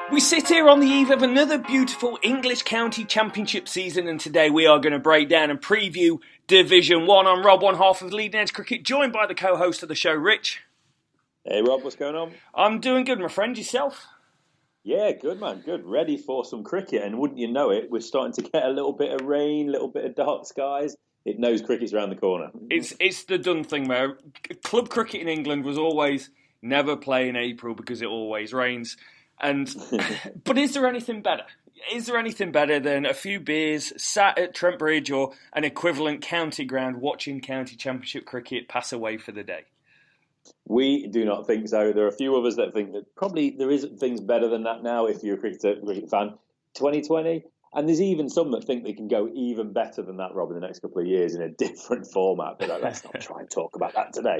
We sit here on the eve of another beautiful English County Championship season, and today we are going to break down and preview Division 1. I'm Rob, one half of Leading Edge Cricket, joined by the co-host of the show, Rich. Hey Rob, what's going on? I'm doing good, my friend. Yourself? Yeah, good man, good. Ready for some cricket, and wouldn't you know it, we're starting to get a little bit of rain, a little bit of dark skies. It knows cricket's around the corner. It's the done thing where club cricket in England was always never play in April because it always rains. But is there anything better? Is there anything better than a few beers sat at Trent Bridge or an equivalent county ground watching county championship cricket pass away for the day? We do not think so. There are a few of us that think that probably there isn't things better than that now if you're a cricket fan. 2020, and there's even some that think they can go even better than that, Rob, in the next couple of years in a different format. But let's not try and talk about that today.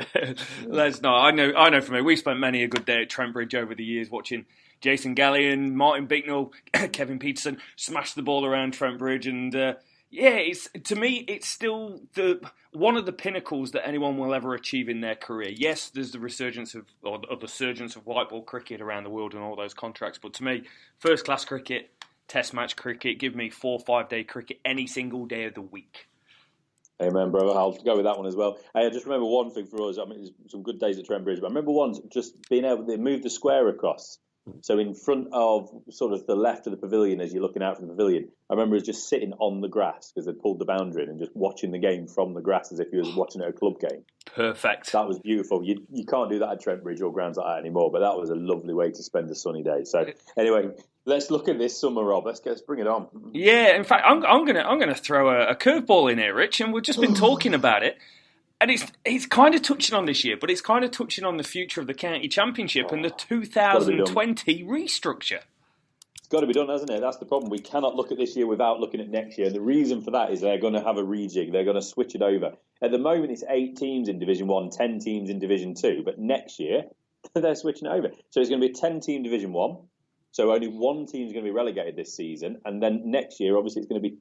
Let's not. I know for me, we've spent many a good day at Trent Bridge over the years watching Jason Gallion, Martin Bicknell, Kevin Peterson smash the ball around Trent Bridge, and to me, it's still one of the pinnacles that anyone will ever achieve in their career. Yes, there's the resurgence of the surgence of white ball cricket around the world and all those contracts, but to me, first class cricket, test match cricket, give me 4 or 5 day cricket any single day of the week. Amen, brother. I'll go with that one as well. I just remember one thing for us. I mean, there's some good days at Trent Bridge, but I remember once just being able to move the square across. So in front of sort of the left of the pavilion, as you're looking out from the pavilion, I remember us just sitting on the grass because they'd pulled the boundary in and just watching the game from the grass as if you was watching at a club game. Perfect. That was beautiful. You can't do that at Trent Bridge or grounds like that anymore, but that was a lovely way to spend a sunny day. So anyway, let's look at this summer, Rob. Let's bring it on. Yeah, in fact, I'm gonna throw a curveball in here, Rich, and we've just been talking about it. And it's kind of touching on this year, but it's kind of touching on the future of the county championship and the 2020 restructure. It's got to be done, hasn't it? That's the problem. We cannot look at this year without looking at next year. And the reason for that is they're going to have a rejig. They're going to switch it over. At the moment, it's 8 teams in Division 1, 10 teams in Division 2. But next year, they're switching it over. So it's going to be a 10-team Division 1. So only one team is going to be relegated this season. And then next year, obviously, it's going to be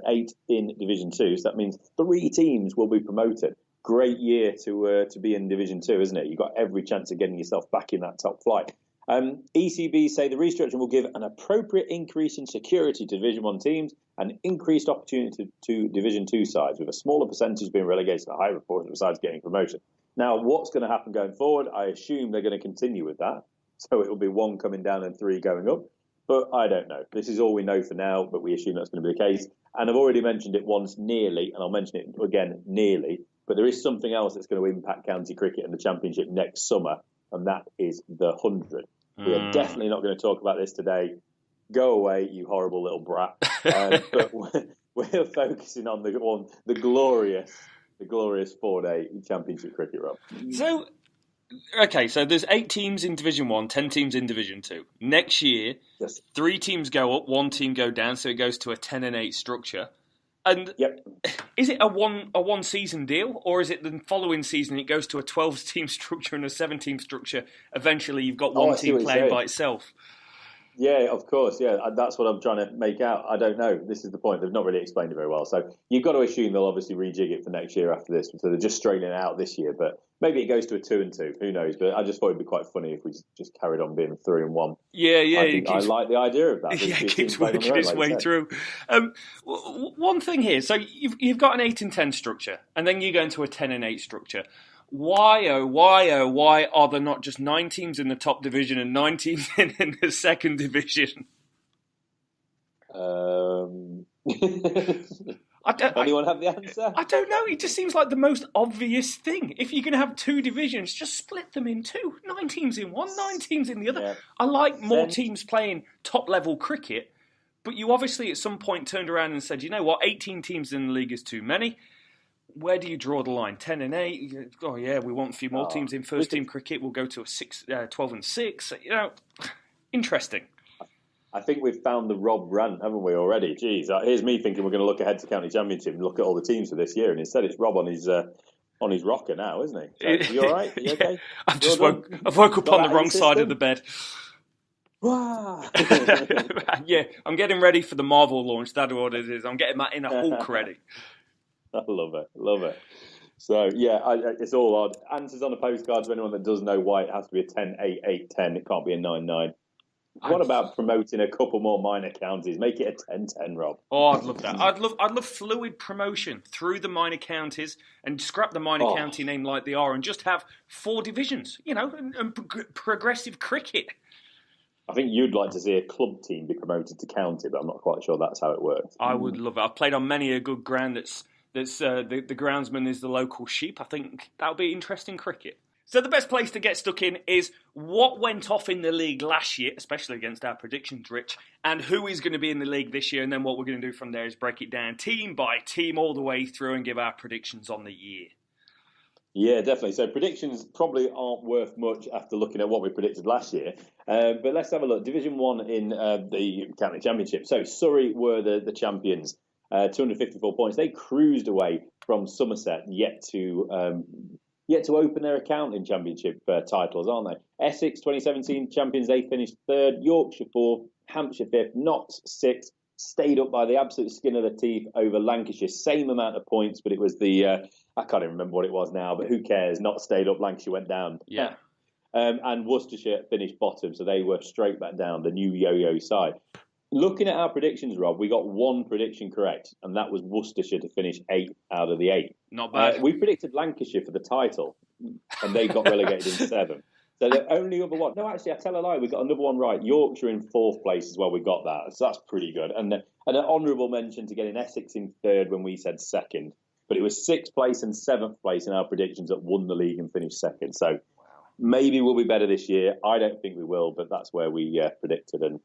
8 in Division 2. So that means 3 teams will be promoted. Great year to be in Division 2, isn't it? You've got every chance of getting yourself back in that top flight. ECB say the restructuring will give an appropriate increase in security to Division 1 teams and increased opportunity to Division 2 sides, with a smaller percentage being relegated to a higher proportion of sides getting promotion. Now, what's going to happen going forward? I assume they're going to continue with that. So it will be 1 coming down and 3 going up. But I don't know. This is all we know for now, but we assume that's going to be the case. And I've already mentioned it once, nearly, and I'll mention it again, nearly. But there is something else that's going to impact county cricket and the championship next summer, and that is the 100. We are definitely not going to talk about this today. Go away, you horrible little brat. But we're focusing on the glorious 4-day championship cricket, Rob. So there's 8 teams in Division 1, 10 teams in Division 2. Next year, yes, 3 teams go up, 1 team go down, so it goes to a 10 and 8 structure. And yep. Is it a one season deal, or is it the following season it goes to a 12-team structure and a 7-team structure? Eventually, you've got one team playing by itself. Yeah, of course. Yeah, that's what I'm trying to make out. I don't know. This is the point. They've not really explained it very well. So you've got to assume they'll obviously rejig it for next year after this. So they're just straightening it out this year. But maybe it goes to a 2 and 2. Who knows? But I just thought it'd be quite funny if we just carried on being 3 and 1. Yeah. I like the idea of that. It keeps working its way through. One thing here. So you've got an 8 and 10 structure, and then you go into a 10 and 8 structure. Why are there not just 9 teams in the top division and 9 teams in the second division? Anyone have the answer? I don't know. It just seems like the most obvious thing. If you're going to have 2 divisions, just split them in 2. 9 teams in one, 9 teams in the other. Yeah. I like more teams playing top-level cricket, but you obviously at some point turned around and said, you know what, 18 teams in the league is too many. Where do you draw the line? 10 and 8? Oh, yeah, we want a few more teams in first-team cricket. We'll go to a 12 and 6. Interesting. I think we've found the Rob rant, haven't we, already? Jeez, here's me thinking we're going to look ahead to County Championship and look at all the teams for this year, and instead it's Rob on his rocker now, isn't he? So, you all right? Are you okay? I've woke up on the wrong side of the bed. Yeah, I'm getting ready for the Marvel launch. That's what it is. I'm getting my inner Hulk ready. I love it. So, yeah, it's all odd. Answers on the postcards for anyone that does know why it has to be a 10-8-8-10. It can't be a 9-9. What about promoting a couple more minor counties? Make it a 10-10, Rob. Oh, I'd love that. I'd love fluid promotion through the minor counties and scrap the minor county name like they are and just have 4 divisions, and progressive cricket. I think you'd like to see a club team be promoted to county, but I'm not quite sure that's how it works. I would love it. I've played on many a good ground that's the groundsman is the local sheep. I think that would be interesting cricket. So the best place to get stuck in is what went off in the league last year, especially against our predictions, Rich, and who is going to be in the league this year. And then what we're going to do from there is break it down team by team all the way through and give our predictions on the year. Yeah, definitely. So predictions probably aren't worth much after looking at what we predicted last year. But let's have a look. Division 1 in the County Championship. So Surrey were the champions, 254 points. They cruised away from Somerset, yet to open their account in Championship titles, aren't they? Essex, 2017 champions, they finished 3rd. Yorkshire 4th, Hampshire 5th, Notts 6th. Stayed up by the absolute skin of the teeth over Lancashire. Same amount of points, but it was I can't even remember what it was now, but who cares? Not stayed up, Lancashire went down. Yeah. And Worcestershire finished bottom, so they were straight back down, the new yo-yo side. Looking at our predictions, Rob, we got one prediction correct, and that was Worcestershire to finish 8 out of the 8. Not bad. We predicted Lancashire for the title, and they got relegated in 7. So the only other one... No, actually, I tell a lie. We got another one right. Yorkshire in 4th place as well. We got that. So that's pretty good. And an honourable mention to getting Essex in 3rd when we said 2nd. But it was 6th place and 7th place in our predictions that won the league and finished 2nd. So maybe we'll be better this year. I don't think we will, but that's where we predicted. And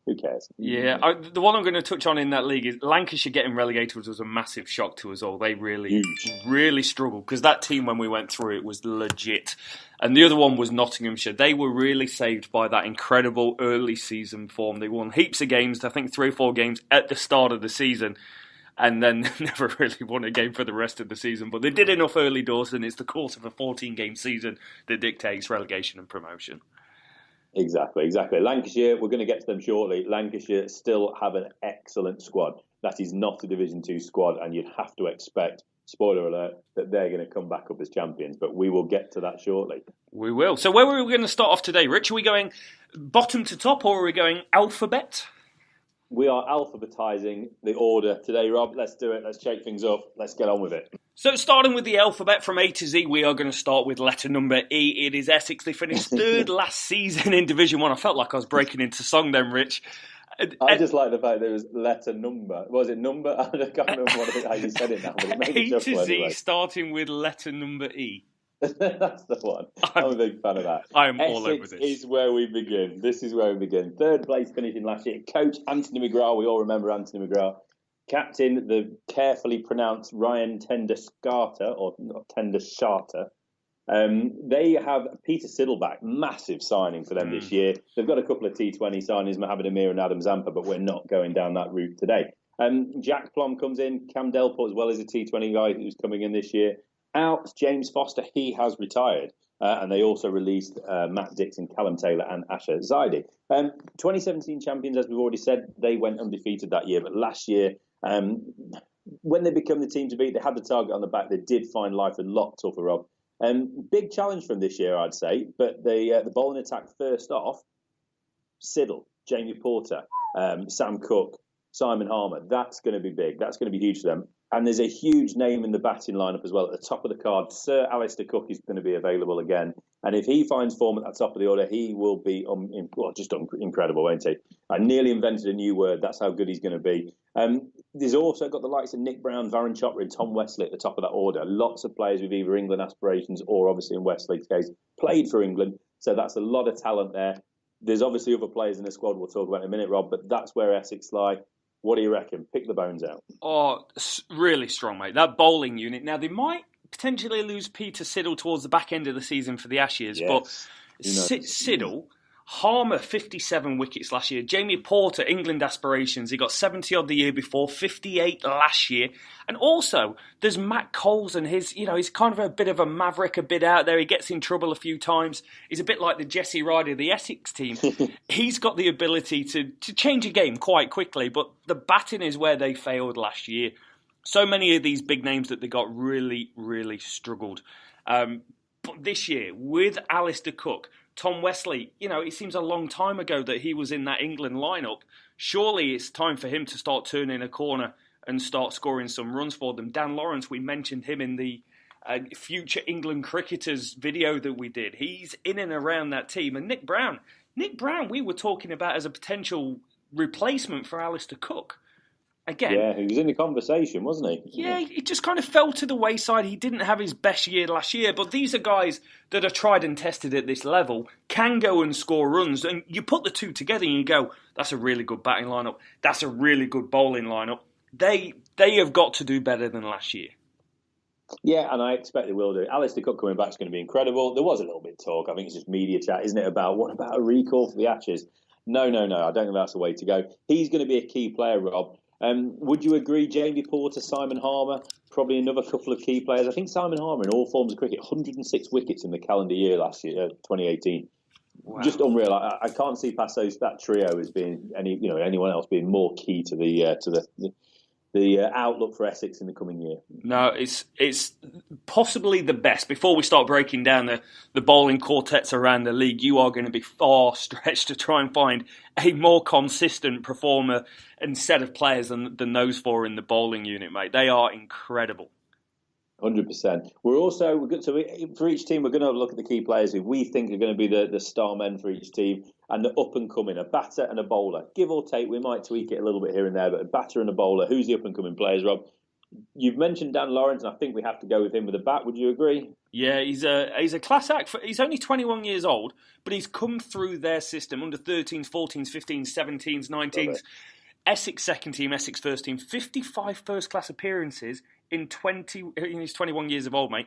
who cares? Yeah, the one I'm going to touch on in that league is Lancashire getting relegated was a massive shock to us all. They really struggled because that team, when we went through it, was legit. And the other one was Nottinghamshire. They were really saved by that incredible early season form. They won heaps of games, I think 3 or 4 games at the start of the season, and then never really won a game for the rest of the season. But they did enough early doors, and it's the course of a 14-game season that dictates relegation and promotion. Exactly. Lancashire, we're going to get to them shortly. Lancashire still have an excellent squad. That is not a Division 2 squad, and you'd have to expect, spoiler alert, that they're going to come back up as champions. But we will get to that shortly. We will. So where are we going to start off today, Rich? Are we going bottom to top, or are we going alphabet? We are alphabetising the order today, Rob. Let's do it. Let's shake things up. Let's get on with it. So starting with the alphabet from A to Z, we are going to start with letter number E. It is Essex. They finished 3rd last season in Division 1. I felt like I was breaking into song then, Rich. I just like the fact there was letter number. Was it number? I can't remember how you said it now. But it made A it to Z, anyway. Starting with letter number E. That's the one. I'm a big fan of that. I am all over this. Essex is where we begin. This is where we begin. 3rd place finishing last year. Coach Anthony McGrath. We all remember Anthony McGrath. Captain, the carefully pronounced Ryan Tender-Scarter, or not Tender-Sharter. They have Peter Siddleback, massive signing for them this year. They've got a couple of T20 signings, Mohamed Amir and Adam Zampa, but we're not going down that route today. Jack Plum comes in, Cam Delport as well as a T20 guy who's coming in this year. Out, James Foster, he has retired. And they also released Matt Dixon, Callum Taylor and Asher Zaidi. 2017 champions, as we've already said, they went undefeated that year. But last year, when they became the team to beat, they had the target on the back. They did find life a lot tougher, Rob. Big challenge from this year, I'd say. But the bowling attack first off, Siddle, Jamie Porter, Sam Cook, Simon Harmer. That's going to be big. That's going to be huge for them. And there's a huge name in the batting lineup as well. At the top of the card, Sir Alistair Cook is going to be available again. And if he finds form at the top of the order, he will be just incredible, won't he? I nearly invented a new word. That's how good he's going to be. There's also got the likes of Nick Brown, Varun Chopra and Tom Wesley at the top of that order. Lots of players with either England aspirations or, obviously in Westlake's case, played for England. So that's a lot of talent there. There's obviously other players in the squad we'll talk about in a minute, Rob, but that's where Essex lie. What do you reckon? Pick the bones out. Oh, really strong, mate. That bowling unit. Now, they might potentially lose Peter Siddle towards the back end of the season for the Ashes, yes. But Siddle, Harmer, 57 wickets last year. Jamie Porter, England aspirations. He got 70 odd the year before, 58 last year. And also, there's Matt Coles and he's kind of a bit of a maverick, a bit out there. He gets in trouble a few times. He's a bit like the Jesse Ryder of the Essex team. He's got the ability to change a game quite quickly, but the batting is where they failed last year. So many of these big names that they got really, really struggled. But this year, with Alistair Cook, Tom Wesley, it seems a long time ago that he was in that England lineup. Surely it's time for him to start turning a corner and start scoring some runs for them. Dan Lawrence, we mentioned him in the future England cricketers video that we did. He's in and around that team. And Nick Brown, we were talking about as a potential replacement for Alistair Cook. Again, yeah, he was in the conversation, wasn't he? Yeah, he just kind of fell to the wayside. He didn't have his best year last year, but these are guys that are tried and tested at this level, can go and score runs, and you put the two together and you go, that's a really good batting lineup, that's a really good bowling lineup. They have got to do better than last year. Yeah, and I expect they will do. Alistair Cook coming back is going to be incredible. There was a little bit of talk, I think it's just media chat, isn't it, about what about a recall for the Ashes? No, I don't think that's the way to go. He's going to be a key player, Rob. Would you agree, Jamie Porter, Simon Harmer, probably another couple of key players? I think Simon Harmer in all forms of cricket, 106 wickets in the calendar year last year, 2018. Wow. Just unreal. I can't see past that trio as being anyone else being more key to the outlook for Essex in the coming year. No, it's possibly the best. Before we start breaking down the bowling quartets around the league, you are going to be far stretched to try and find a more consistent performer and set of players than those four in the bowling unit, mate. They are incredible. 100%. For each team, we're going to have a look at the key players who we think are going to be the star men for each team, and the up and coming, a batter and a bowler. Give or take, we might tweak it a little bit here and there, but a batter and a bowler. Who's the up and coming players, Rob? You've mentioned Dan Lawrence, and I think we have to go with him with a bat. Would you agree? Yeah, he's a class act. He's only 21 years old, but he's come through their system under 13s, 14s, 15s, 17s, 19s. Essex second team, Essex first team, 55 first class appearances in he's 21 years of old, mate.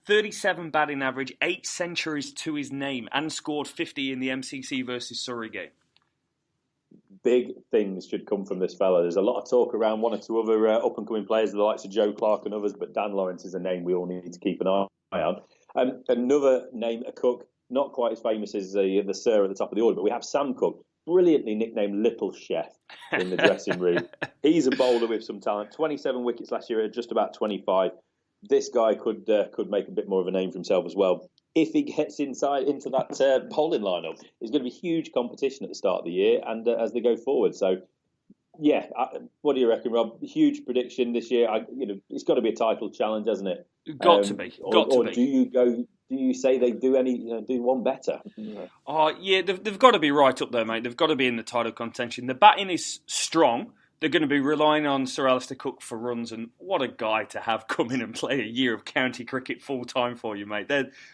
37 batting average, 8 centuries to his name, and scored 50 in the MCC versus Surrey game. Big things should come from this fella. There's a lot of talk around one or two other up-and-coming players, the likes of Joe Clark and others, but Dan Lawrence is a name we all need to keep an eye on. Another name, a Cook, not quite as famous as the Sir at the top of the order, but we have Sam Cook, brilliantly nicknamed Little Chef in the dressing room. He's a bowler with some talent. 27 wickets last year at just about 25. This guy could make a bit more of a name for himself as well. If he gets into that bowling lineup, it's going to be huge competition at the start of the year and as they go forward. So, yeah, what do you reckon, Rob? Huge prediction this year. It's got to be a title challenge, hasn't it? Got to be. Or do you say they do one better? Yeah, they've got to be right up there, mate. They've got to be in the title contention. The batting is strong. They're going to be relying on Sir Alistair Cook for runs, and what a guy to have come in and play a year of county cricket full time for you, mate.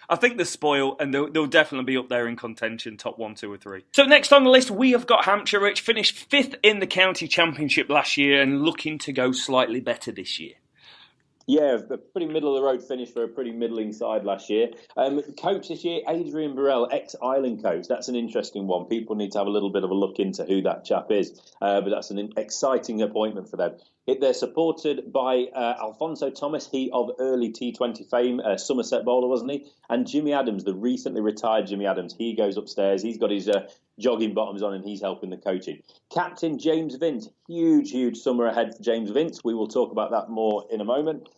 I think they're spoiled, and they'll definitely be up there in contention, top 1, 2 or 3. So next on the list, we have got Hampshire, which finished 5th in the county championship last year and looking to go slightly better this year. Yeah, a pretty middle-of-the-road finish for a pretty middling side last year. Coach this year, Adrian Burrell, ex-Island coach. That's an interesting one. People need to have a little bit of a look into who that chap is. But that's an exciting appointment for them. They're supported by Alfonso Thomas, he of early T20 fame, Somerset bowler, wasn't he? And Jimmy Adams, the recently retired Jimmy Adams. He goes upstairs. He's got his jogging bottoms on and he's helping the coaching. Captain James Vince, huge summer ahead for James Vince. We will talk about that more in a moment.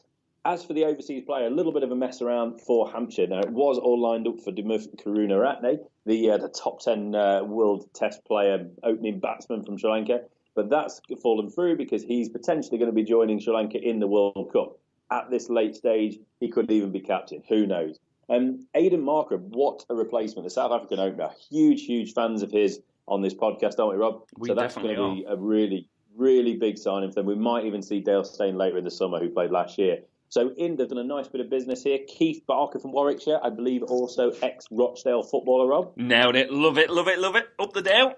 As for the overseas player, a little bit of a mess around for Hampshire. Now, it was all lined up for Dimuth Karunaratne, the top 10 World Test player, opening batsman from Sri Lanka. But that's fallen through because he's potentially going to be joining Sri Lanka in the World Cup. At this late stage, he could even be captain. Who knows? Aidan Markram, what a replacement. The South African opener. Huge fans of his on this podcast, aren't we, Rob? So that's going to be a really big signing for them. We might even see Dale Steyn later in the summer, who played last year. So they've done a nice bit of business here. Keith Barker from Warwickshire, I believe also ex-Rochdale footballer, Rob. Nailed it. Love it. Up the Dale.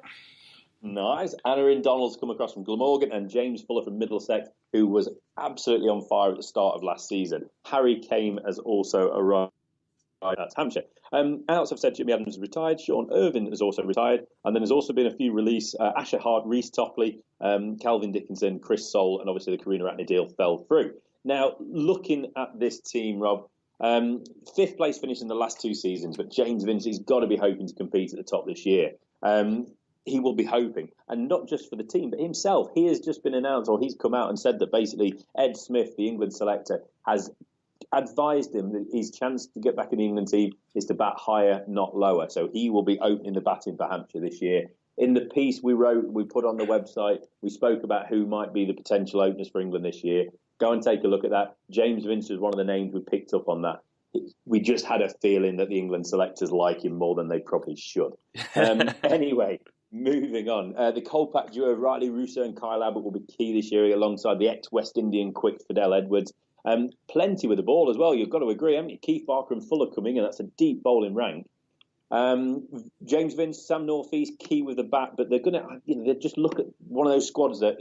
Nice. Anna Donald's come across from Glamorgan, and James Fuller from Middlesex, who was absolutely on fire at the start of last season. Harry Kame has also arrived at Hampshire. As I've said, Jimmy Adams is retired. Sean Irvin has also retired. And then there's also been a few release. Asher Hart, Reece Topley, Calvin Dickinson, Chris Soule, and obviously the Karunaratne deal fell through. Now, looking at this team, Rob, 5th place finish in the last 2 seasons, but James Vince has got to be hoping to compete at the top this year. He will be hoping, and not just for the team, but himself. He has just been announced, or he's come out and said that basically Ed Smith, the England selector, has advised him that his chance to get back in the England team is to bat higher, not lower. So he will be opening the batting for Hampshire this year. In the piece we put on the website, we spoke about who might be the potential openers for England this year. Go and take a look at that. James Vince was one of the names we picked up on that. We just had a feeling that the England selectors like him more than they probably should. Anyway, moving on. The Kolpak duo of Riley Russo and Kyle Abbott will be key this year alongside the ex-West Indian quick Fidel Edwards. Plenty with the ball as well. You've got to agree, haven't you? Keith Barker and Fuller coming in. That's a deep bowling rank. James Vince, Sam Northeast, key with the bat, but they're going to, they just look at one of those squads that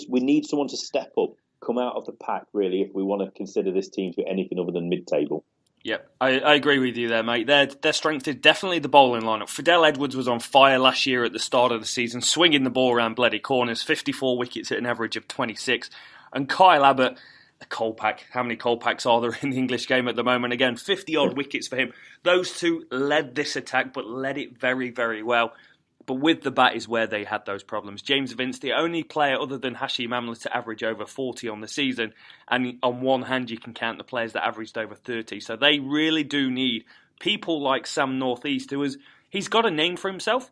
we need someone to step up, come out of the pack, really, if we want to consider this team to be anything other than mid-table. Yep, I agree with you there, mate. Their strength is definitely the bowling lineup. Fidel Edwards was on fire last year at the start of the season, swinging the ball around bloody corners, 54 wickets at an average of 26. And Kyle Abbott, a Kolpak. How many Kolpaks are there in the English game at the moment? Again, 50-odd wickets for him. Those two led this attack, but led it very, very well. But with the bat is where they had those problems. James Vince, the only player other than Hashim Amla to average over 40 on the season. And on one hand, you can count the players that averaged over 30. So they really do need people like Sam Northeast, he's got a name for himself,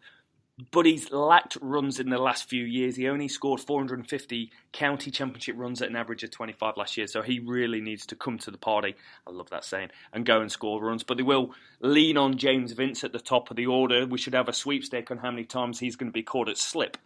but he's lacked runs in the last few years. He only scored 450 county championship runs at an average of 25 last year. So he really needs to come to the party, I love that saying, and go and score runs. But they will lean on James Vince at the top of the order. We should have a sweepstake on how many times he's going to be caught at slip.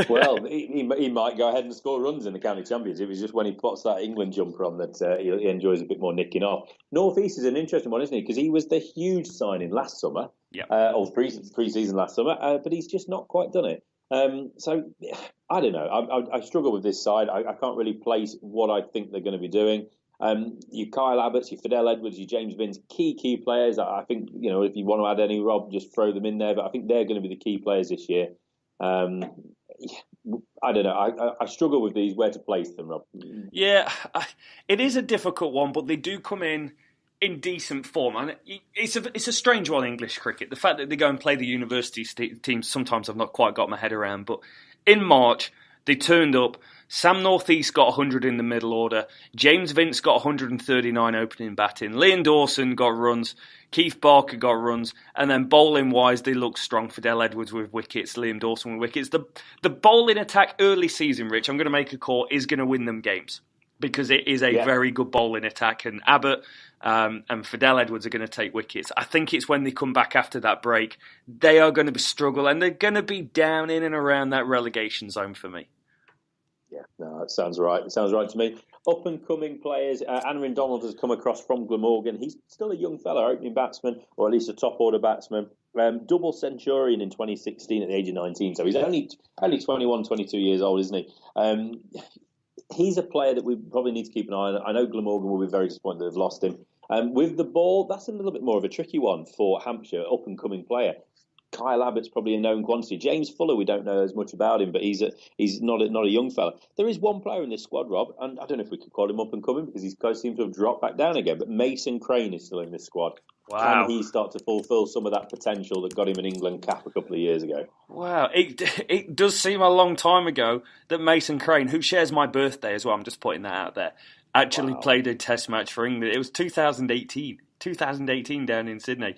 Well, he might go ahead and score runs in the county championship. It's just when he puts that England jumper on that he enjoys a bit more nicking off. North East is an interesting one, isn't he? Because he was the huge signing last summer, or pre-season last summer, but he's just not quite done it. So I don't know. I struggle with this side. I can't really place what I think they're going to be doing. Your Kyle Abbotts, your Fidel Edwards, your James Vince, key players. I think, if you want to add any, Rob, just throw them in there. But I think they're going to be the key players this year. I don't know. I struggle with these, where to place them, Rob. Yeah, it is a difficult one, but they do come in decent form. And it's a strange one, English cricket. The fact that they go and play the university teams, sometimes I've not quite got my head around. But in March, they turned up. Sam Northeast got 100 in the middle order. James Vince got 139 opening batting. Liam Dawson got runs. Keith Barker got runs. And then bowling-wise, they looked strong. Fidel Edwards with wickets. Liam Dawson with wickets. The bowling attack early season, Rich, I'm going to make a call, is going to win them games. Because it is a very good bowling attack. And Abbott and Fidel Edwards are going to take wickets. I think it's when they come back after that break, they are going to struggle. And they're going to be down in and around that relegation zone for me. Yeah, no, that sounds right. It sounds right to me. Up-and-coming players. Anwar Donald has come across from Glamorgan. He's still a young fella, opening batsman, or at least a top-order batsman. Double centurion in 2016 at the age of 19. So he's only 21, 22 years old, isn't he? He's a player that we probably need to keep an eye on. I know Glamorgan will be very disappointed that they've lost him. With the ball, that's a little bit more of a tricky one for Hampshire, up-and-coming player. Kyle Abbott's probably a known quantity. James Fuller, we don't know as much about him, but he's not a young fella. There is one player in this squad, Rob, and I don't know if we could call him up and coming because he seems to have dropped back down again. But Mason Crane is still in this squad. Wow. Can he start to fulfil some of that potential that got him an England cap a couple of years ago? Wow, it does seem a long time ago that Mason Crane, who shares my birthday as well, I'm just putting that out there, actually played a test match for England. It was 2018 down in Sydney.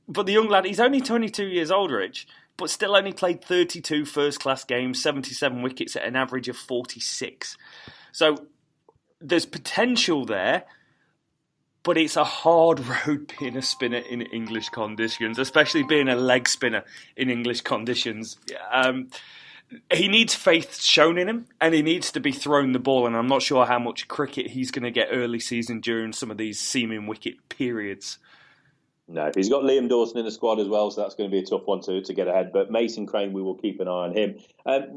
But the young lad, he's only 22 years old, Rich, but still only played 32 first-class games, 77 wickets at an average of 46. So there's potential there, but it's a hard road being a spinner in English conditions, especially being a leg spinner in English conditions. He needs faith shown in him, and he needs to be thrown the ball, and I'm not sure how much cricket he's going to get early season during some of these seeming wicket periods. No, he's got Liam Dawson in the squad as well, so that's going to be a tough one to get ahead. But Mason Crane, we will keep an eye on him.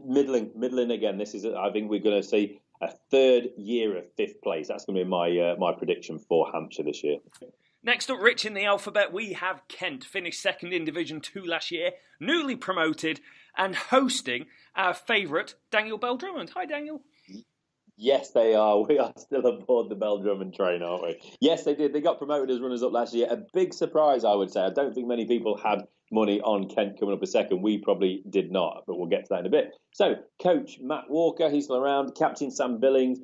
Middling again. I think we're going to see a third year of fifth place. That's going to be my prediction for Hampshire this year. Next up, Rich, in the alphabet, we have Kent, finished second in Division 2 last year, newly promoted and hosting our favourite, Daniel Bell-Drummond. Hi, Daniel. Yes, they are. We are still aboard the Bell-Drummond train, aren't we? Yes, they did. They got promoted as runners-up last year. A big surprise, I would say. I don't think many people had money on Kent coming up a second. We probably did not, but we'll get to that in a bit. So, coach Matt Walker, he's still around. Captain Sam Billings.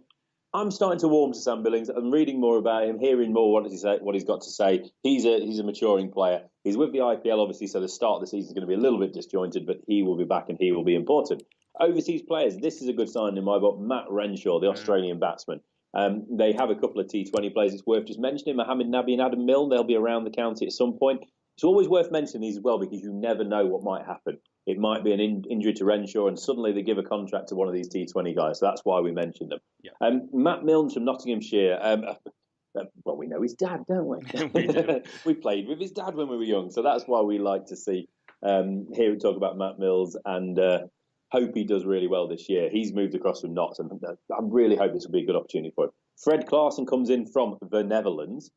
I'm starting to warm to Sam Billings. I'm reading more about him, hearing more what does he say, what he's got to say. He's a maturing player. He's with the IPL, obviously, so the start of the season is going to be a little bit disjointed, but he will be back and he will be important. Overseas players, this is a good sign in my book. Matt Renshaw, the Australian batsman. They have a couple of T20 players. It's worth just mentioning Mohammed Nabi and Adam Milne. They'll be around the county at some point. It's always worth mentioning these as well because you never know what might happen. It might be an injury to Renshaw and suddenly they give a contract to one of these T20 guys. So that's why we mentioned them. Yeah. Matt Milne from Nottinghamshire. Well, we know his dad, don't we? We do. We played with his dad when we were young. So that's why we like to see, hear him talk about Matt Mills and hope he does really well this year. He's moved across from Notts and I really hope this will be a good opportunity for him. Fred Clarkson comes in from the Netherlands.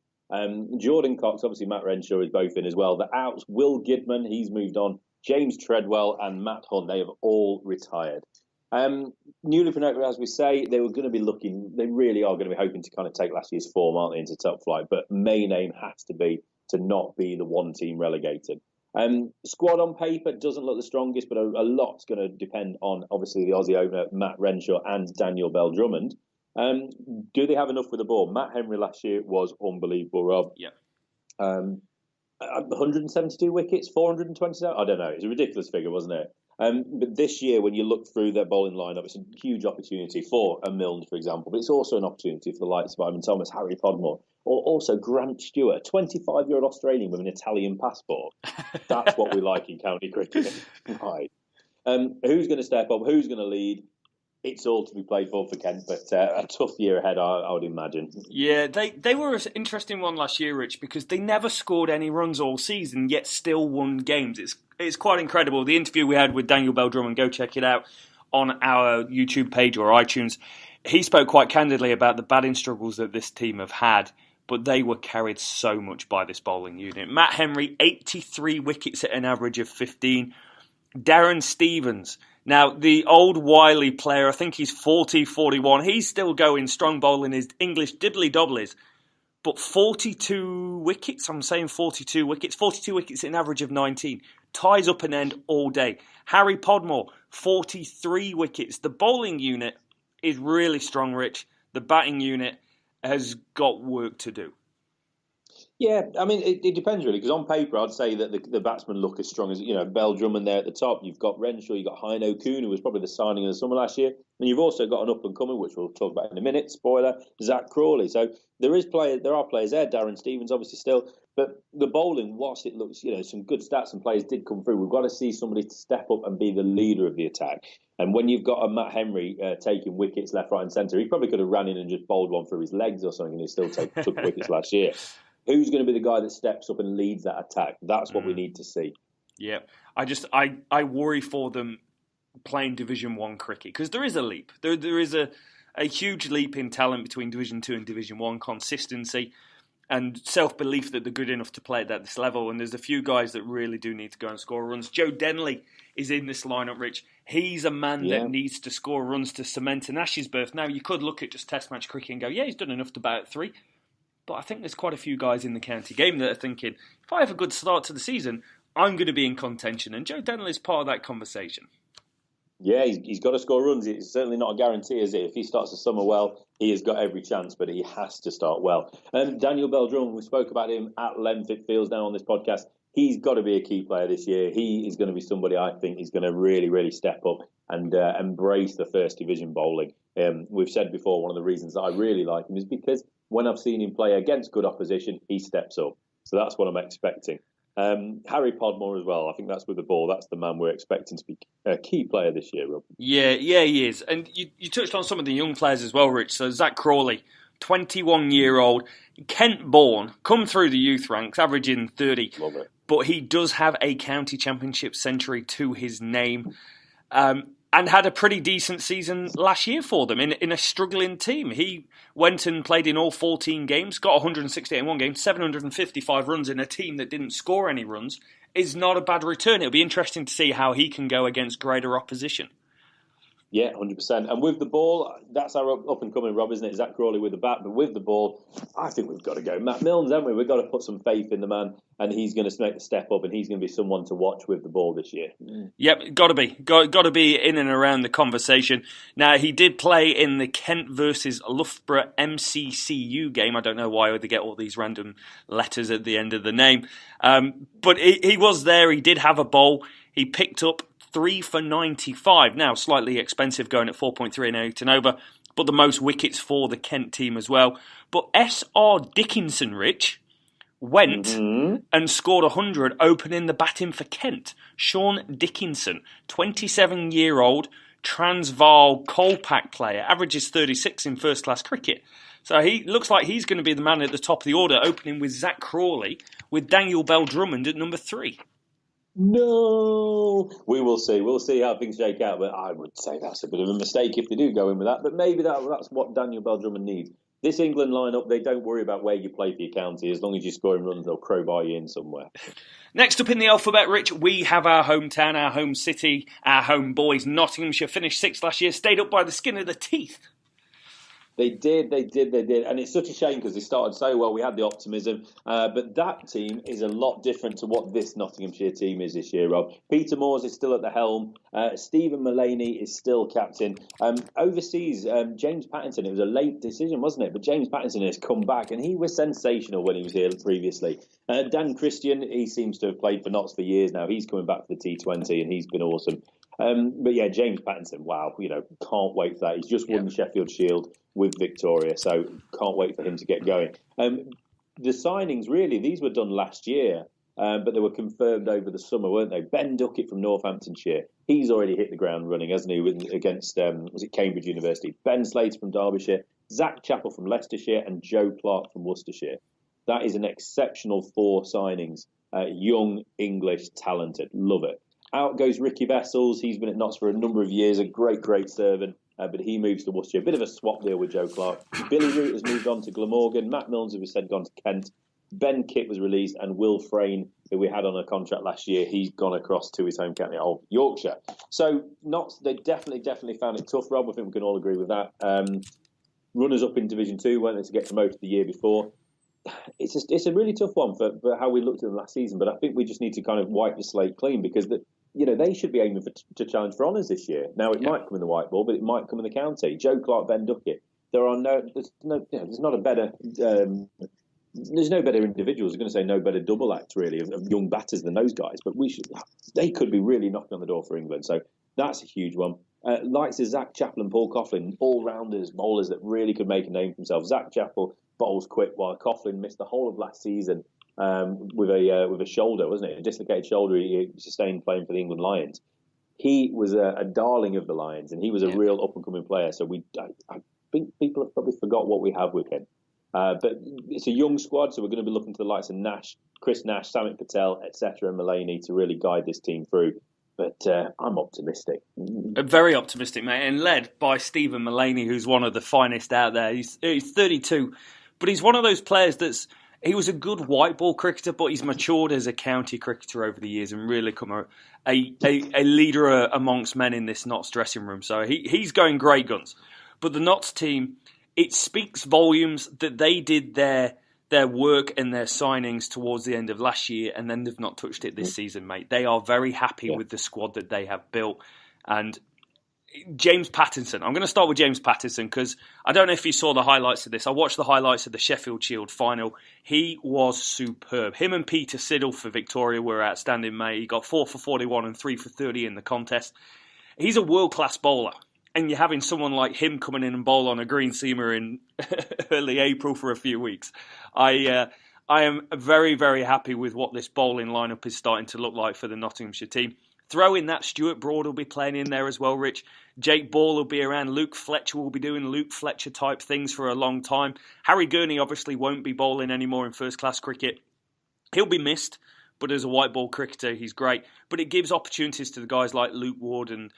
Jordan Cox, obviously Matt Renshaw is both in as well. The outs, Will Gidman, he's moved on. James Treadwell and Matt Hunt, they have all retired. Newly promoted, as we say, they were going to be looking, they really are going to be hoping to kind of take last year's form, aren't they, into top flight. But main aim has to be to not be the one team relegated. Squad on paper doesn't look the strongest, but a lot's going to depend on, obviously, the Aussie opener, Matt Renshaw and Daniel Bell-Drummond. Do they have enough with the ball? Matt Henry last year was unbelievable, Rob. Yeah. 172 wickets, 427. I don't know. It's a ridiculous figure, wasn't it? But this year, when you look through their bowling lineup, it's a huge opportunity for a Milne, for example. But it's also an opportunity for the likes of Ivan Thomas, Harry Podmore, or also Grant Stewart, 25-year-old Australian with an Italian passport. That's what we like in county cricket. Right. Who's going to step up? Who's going to lead? It's all to be played for Kent, but a tough year ahead, I would imagine. Yeah, they were an interesting one last year, Rich, because they never scored any runs all season, yet still won games. It's quite incredible. The interview we had with Daniel Bell-Drummond, go check it out on our YouTube page or iTunes. He spoke quite candidly about the batting struggles that this team have had, but they were carried so much by this bowling unit. Matt Henry, 83 wickets at an average of 15. Darren Stevens, now the old wily player, I think he's 40, 41, he's still going strong bowling his English dibbly-dobblies, but 42 wickets, I'm saying 42 wickets at an average of 19, ties up an end all day. Harry Podmore, 43 wickets. The bowling unit is really strong, Rich. The batting unit has got work to do. Yeah, I mean, it depends really, because on paper, I'd say that the batsmen look as strong as, Bell-Drummond there at the top. You've got Renshaw, you've got Heino Kuhn, who was probably the signing of the summer last year. And you've also got an up-and-comer, which we'll talk about in a minute, spoiler, Zach Crawley. So there are players there, Darren Stevens obviously still. But the bowling, whilst it looks, some good stats and players did come through, we've got to see somebody to step up and be the leader of the attack. And when you've got a Matt Henry taking wickets left, right and centre, he probably could have ran in and just bowled one through his legs or something and he still took wickets last year. Who's going to be the guy that steps up and leads that attack? That's what we need to see. Yeah. I worry for them playing Division 1 cricket because there is a leap. There is a huge leap in talent between Division 2 and Division 1, consistency and self-belief that they're good enough to play at this level. And there's a few guys that really do need to go and score runs. Joe Denley is in this lineup, Rich. He's a man that needs to score runs to cement a Nash's berth. Now, you could look at just Test match cricket and go, yeah, he's done enough to bat at 3. But I think there's quite a few guys in the county game that are thinking, if I have a good start to the season, I'm going to be in contention. And Joe Denley is part of that conversation. Yeah, he's got to score runs. It's certainly not a guarantee, is it? If he starts the summer well, he has got every chance, but he has to start well. Daniel Bell-Drummond, we spoke about him at length, it feels now on this podcast. He's got to be a key player this year. He is going to be somebody I think is going to really, really step up and embrace the first division bowling. We've said before, one of the reasons that I really like him is because when I've seen him play against good opposition, he steps up. So that's what I'm expecting. Harry Podmore as well. I think that's with the ball. That's the man we're expecting to be a key player this year, Rob. Yeah, he is. And you touched on some of the young players as well, Rich. So Zach Crawley, 21-year-old, Kent-born, come through the youth ranks, averaging 30. Love it. But he does have a county championship century to his name. And had a pretty decent season last year for them in a struggling team. He went and played in all 14 games, got 168 in one game, 755 runs in a team that didn't score any runs. Is not a bad return. It'll be interesting to see how he can go against greater opposition. Yeah, 100%. And with the ball, that's our up and coming, Rob, isn't it? Zach Crawley with the bat. But with the ball, I think we've got to go Matt Milnes, haven't we? We've got to put some faith in the man, and he's going to make the step up, and he's going to be someone to watch with the ball this year. Yep, got to be in and around the conversation. Now, he did play in the Kent versus Loughborough MCCU game. I don't know why they get all these random letters at the end of the name. But he was there. He did have a bowl. He picked up 3 for 95. Now, slightly expensive going at 4.3 and 8 and over, but the most wickets for the Kent team as well. But S.R. Dickinson, Rich, went and scored 100 opening the batting for Kent. Sean Dickinson, 27-year-old Transvaal Kolpak player, averages 36 in first-class cricket. So he looks like he's going to be the man at the top of the order, opening with Zach Crawley, with Daniel Bell-Drummond at number 3. No, we will see. We'll see how things shake out. But I would say that's a bit of a mistake if they do go in with that. But maybe that's what Daniel Bell-Drummond needs. This England lineup, they don't worry about where you play for your county. As long as you're scoring runs, they'll crowbar you in somewhere. Next up in the alphabet, Rich, we have our hometown, our home city, our home boys. Nottinghamshire finished 6th last year, stayed up by the skin of the teeth. They did. And it's such a shame because they started so well. We had the optimism. But that team is a lot different to what this Nottinghamshire team is this year, Rob. Peter Moores is still at the helm. Stephen Mullaney is still captain. Overseas, James Pattinson, it was a late decision, wasn't it? But James Pattinson has come back and he was sensational when he was here previously. Dan Christian, he seems to have played for Notts for years now. He's coming back for the T20 and he's been awesome. But yeah, James Pattinson, wow, can't wait for that. He's just won the Sheffield Shield with Victoria, so can't wait for him to get going. The signings, really, these were done last year, but they were confirmed over the summer, weren't they? Ben Duckett from Northamptonshire, he's already hit the ground running, hasn't he, against, Cambridge University. Ben Slater from Derbyshire, Zach Chappell from Leicestershire, and Joe Clark from Worcestershire. That is an exceptional 4 signings. Young, English, talented. Love it. Out goes Ricky Vessels. He's been at Notts for a number of years, a great servant, but he moves to Worcestershire. A bit of a swap deal with Joe Clark. Billy Root has moved on to Glamorgan. Matt Milnes, as we said, gone to Kent. Ben Kitt was released, and Will Frayne, who we had on a contract last year, he's gone across to his home county of Yorkshire. So Notts, they definitely found it tough, Rob. I think we can all agree with that. Runners up in Division 2, weren't they, to get promoted the year before. It's a really tough one for how we looked at them last season, but I think we just need to kind of wipe the slate clean because they should be aiming to challenge for honours this year. Now it might come in the white ball, but it might come in the county. Joe Clark, Ben Duckett. There's no better individuals. I'm going to say no better double act really of young batters than those guys, but they could be really knocking on the door for England. So that's a huge one. Likes of Zach Chappell and Paul Coughlin, all-rounders, bowlers that really could make a name for themselves. Zach Chappell bowls quick, while Coughlin missed the whole of last season with a shoulder, wasn't it? A dislocated shoulder he sustained playing for the England Lions. He was a darling of the Lions, and he was a real up-and-coming player. So I think people have probably forgot what we have with him. But it's a young squad, so we're going to be looking to the likes of Nash, Chris Nash, Samit Patel, etc., and Mullaney to really guide this team through. But I'm optimistic. Very optimistic, mate, and led by Stephen Mullaney, who's one of the finest out there. He's 32, but he's one of those players he was a good white ball cricketer, but he's matured as a county cricketer over the years and really become a leader amongst men in this Notts dressing room. So he's going great guns. But the Notts team, it speaks volumes that they did their work and their signings towards the end of last year, and then they've not touched it this season, mate. They are very happy with the squad that they have built. And James Pattinson, I'm going to start with James Pattinson because I don't know if you saw the highlights of this. I watched the highlights of the Sheffield Shield final. He was superb. Him and Peter Siddle for Victoria were outstanding, mate. He got 4 for 41 and 3 for 30 in the contest. He's a world-class bowler. And you're having someone like him coming in and bowl on a green seamer in early April for a few weeks. I am very, very happy with what this bowling lineup is starting to look like for the Nottinghamshire team. Throw in that Stuart Broad will be playing in there as well, Rich. Jake Ball will be around. Luke Fletcher will be doing Luke Fletcher type things for a long time. Harry Gurney obviously won't be bowling anymore in first class cricket. He'll be missed, but as a white ball cricketer, he's great. But it gives opportunities to the guys like Luke Ward and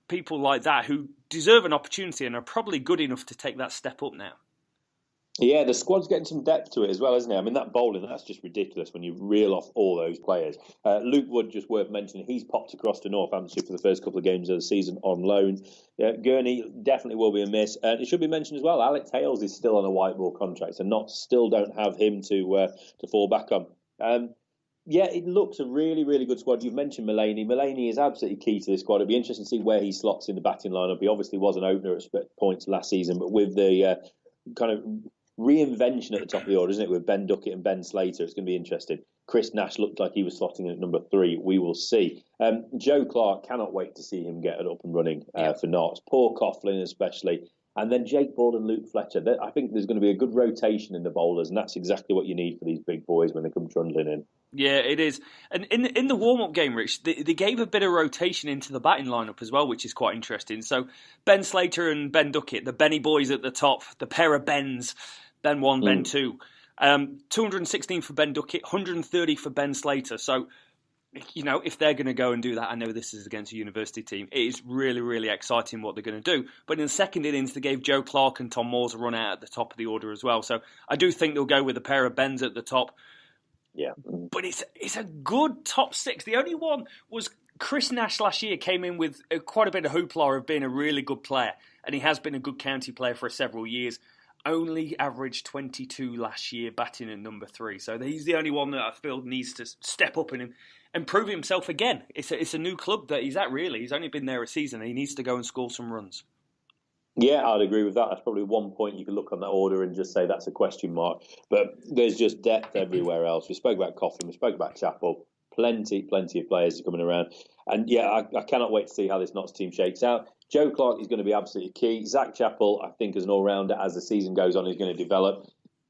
people like that who deserve an opportunity and are probably good enough to take that step up now. Yeah, the squad's getting some depth to it as well, isn't it? I mean, that bowling, that's just ridiculous when you reel off all those players. Luke Wood, just worth mentioning, he's popped across to Northamptonshire for the first couple of games of the season on loan. Gurney definitely will be a miss. And it should be mentioned as well, Alex Hales is still on a white ball contract, so still don't have him to fall back on. Yeah, it looks a really, really good squad. You've mentioned Mulaney. Mulaney is absolutely key to this squad. It'll be interesting to see where he slots in the batting lineup. He obviously was an opener at points last season, but with the kind of reinvention at the top of the order, isn't it? With Ben Duckett and Ben Slater, it's going to be interesting. Chris Nash looked like he was slotting in at number 3. We will see. Joe Clark, cannot wait to see him get it up and running for Notts. Paul Coughlin especially. And then Jake Ball and Luke Fletcher. I think there's going to be a good rotation in the bowlers, and that's exactly what you need for these big boys when they come trundling in. Yeah, it is. And in the warm-up game, Rich, they gave a bit of rotation into the batting lineup as well, which is quite interesting. So Ben Slater and Ben Duckett, the Benny boys at the top, the pair of Bens, Ben 1, Ben 2. 216 for Ben Duckett, 130 for Ben Slater. So, you know, if they're going to go and do that, I know this is against a university team, it is really, really exciting what they're going to do. But in the second innings, they gave Joe Clark and Tom Moores a run out at the top of the order as well. So I do think they'll go with a pair of Bens at the top. Yeah. But it's a good top 6. The only one was Chris Nash last year came in with quite a bit of hoopla of being a really good player. And he has been a good county player for several years. Only averaged 22 last year, batting at number 3. So he's the only one that I feel needs to step up and prove himself again. It's a new club that he's at, really. He's only been there a season. He needs to go and score some runs. Yeah, I'd agree with that. That's probably one point you could look on that order and just say that's a question mark. But there's just depth everywhere else. We spoke about Coughlin, we spoke about Chappell. Plenty of players coming around. And yeah, I cannot wait to see how this Notts team shakes out. Joe Clark is going to be absolutely key. Zach Chappell, I think, as an all-rounder, as the season goes on, is going to develop.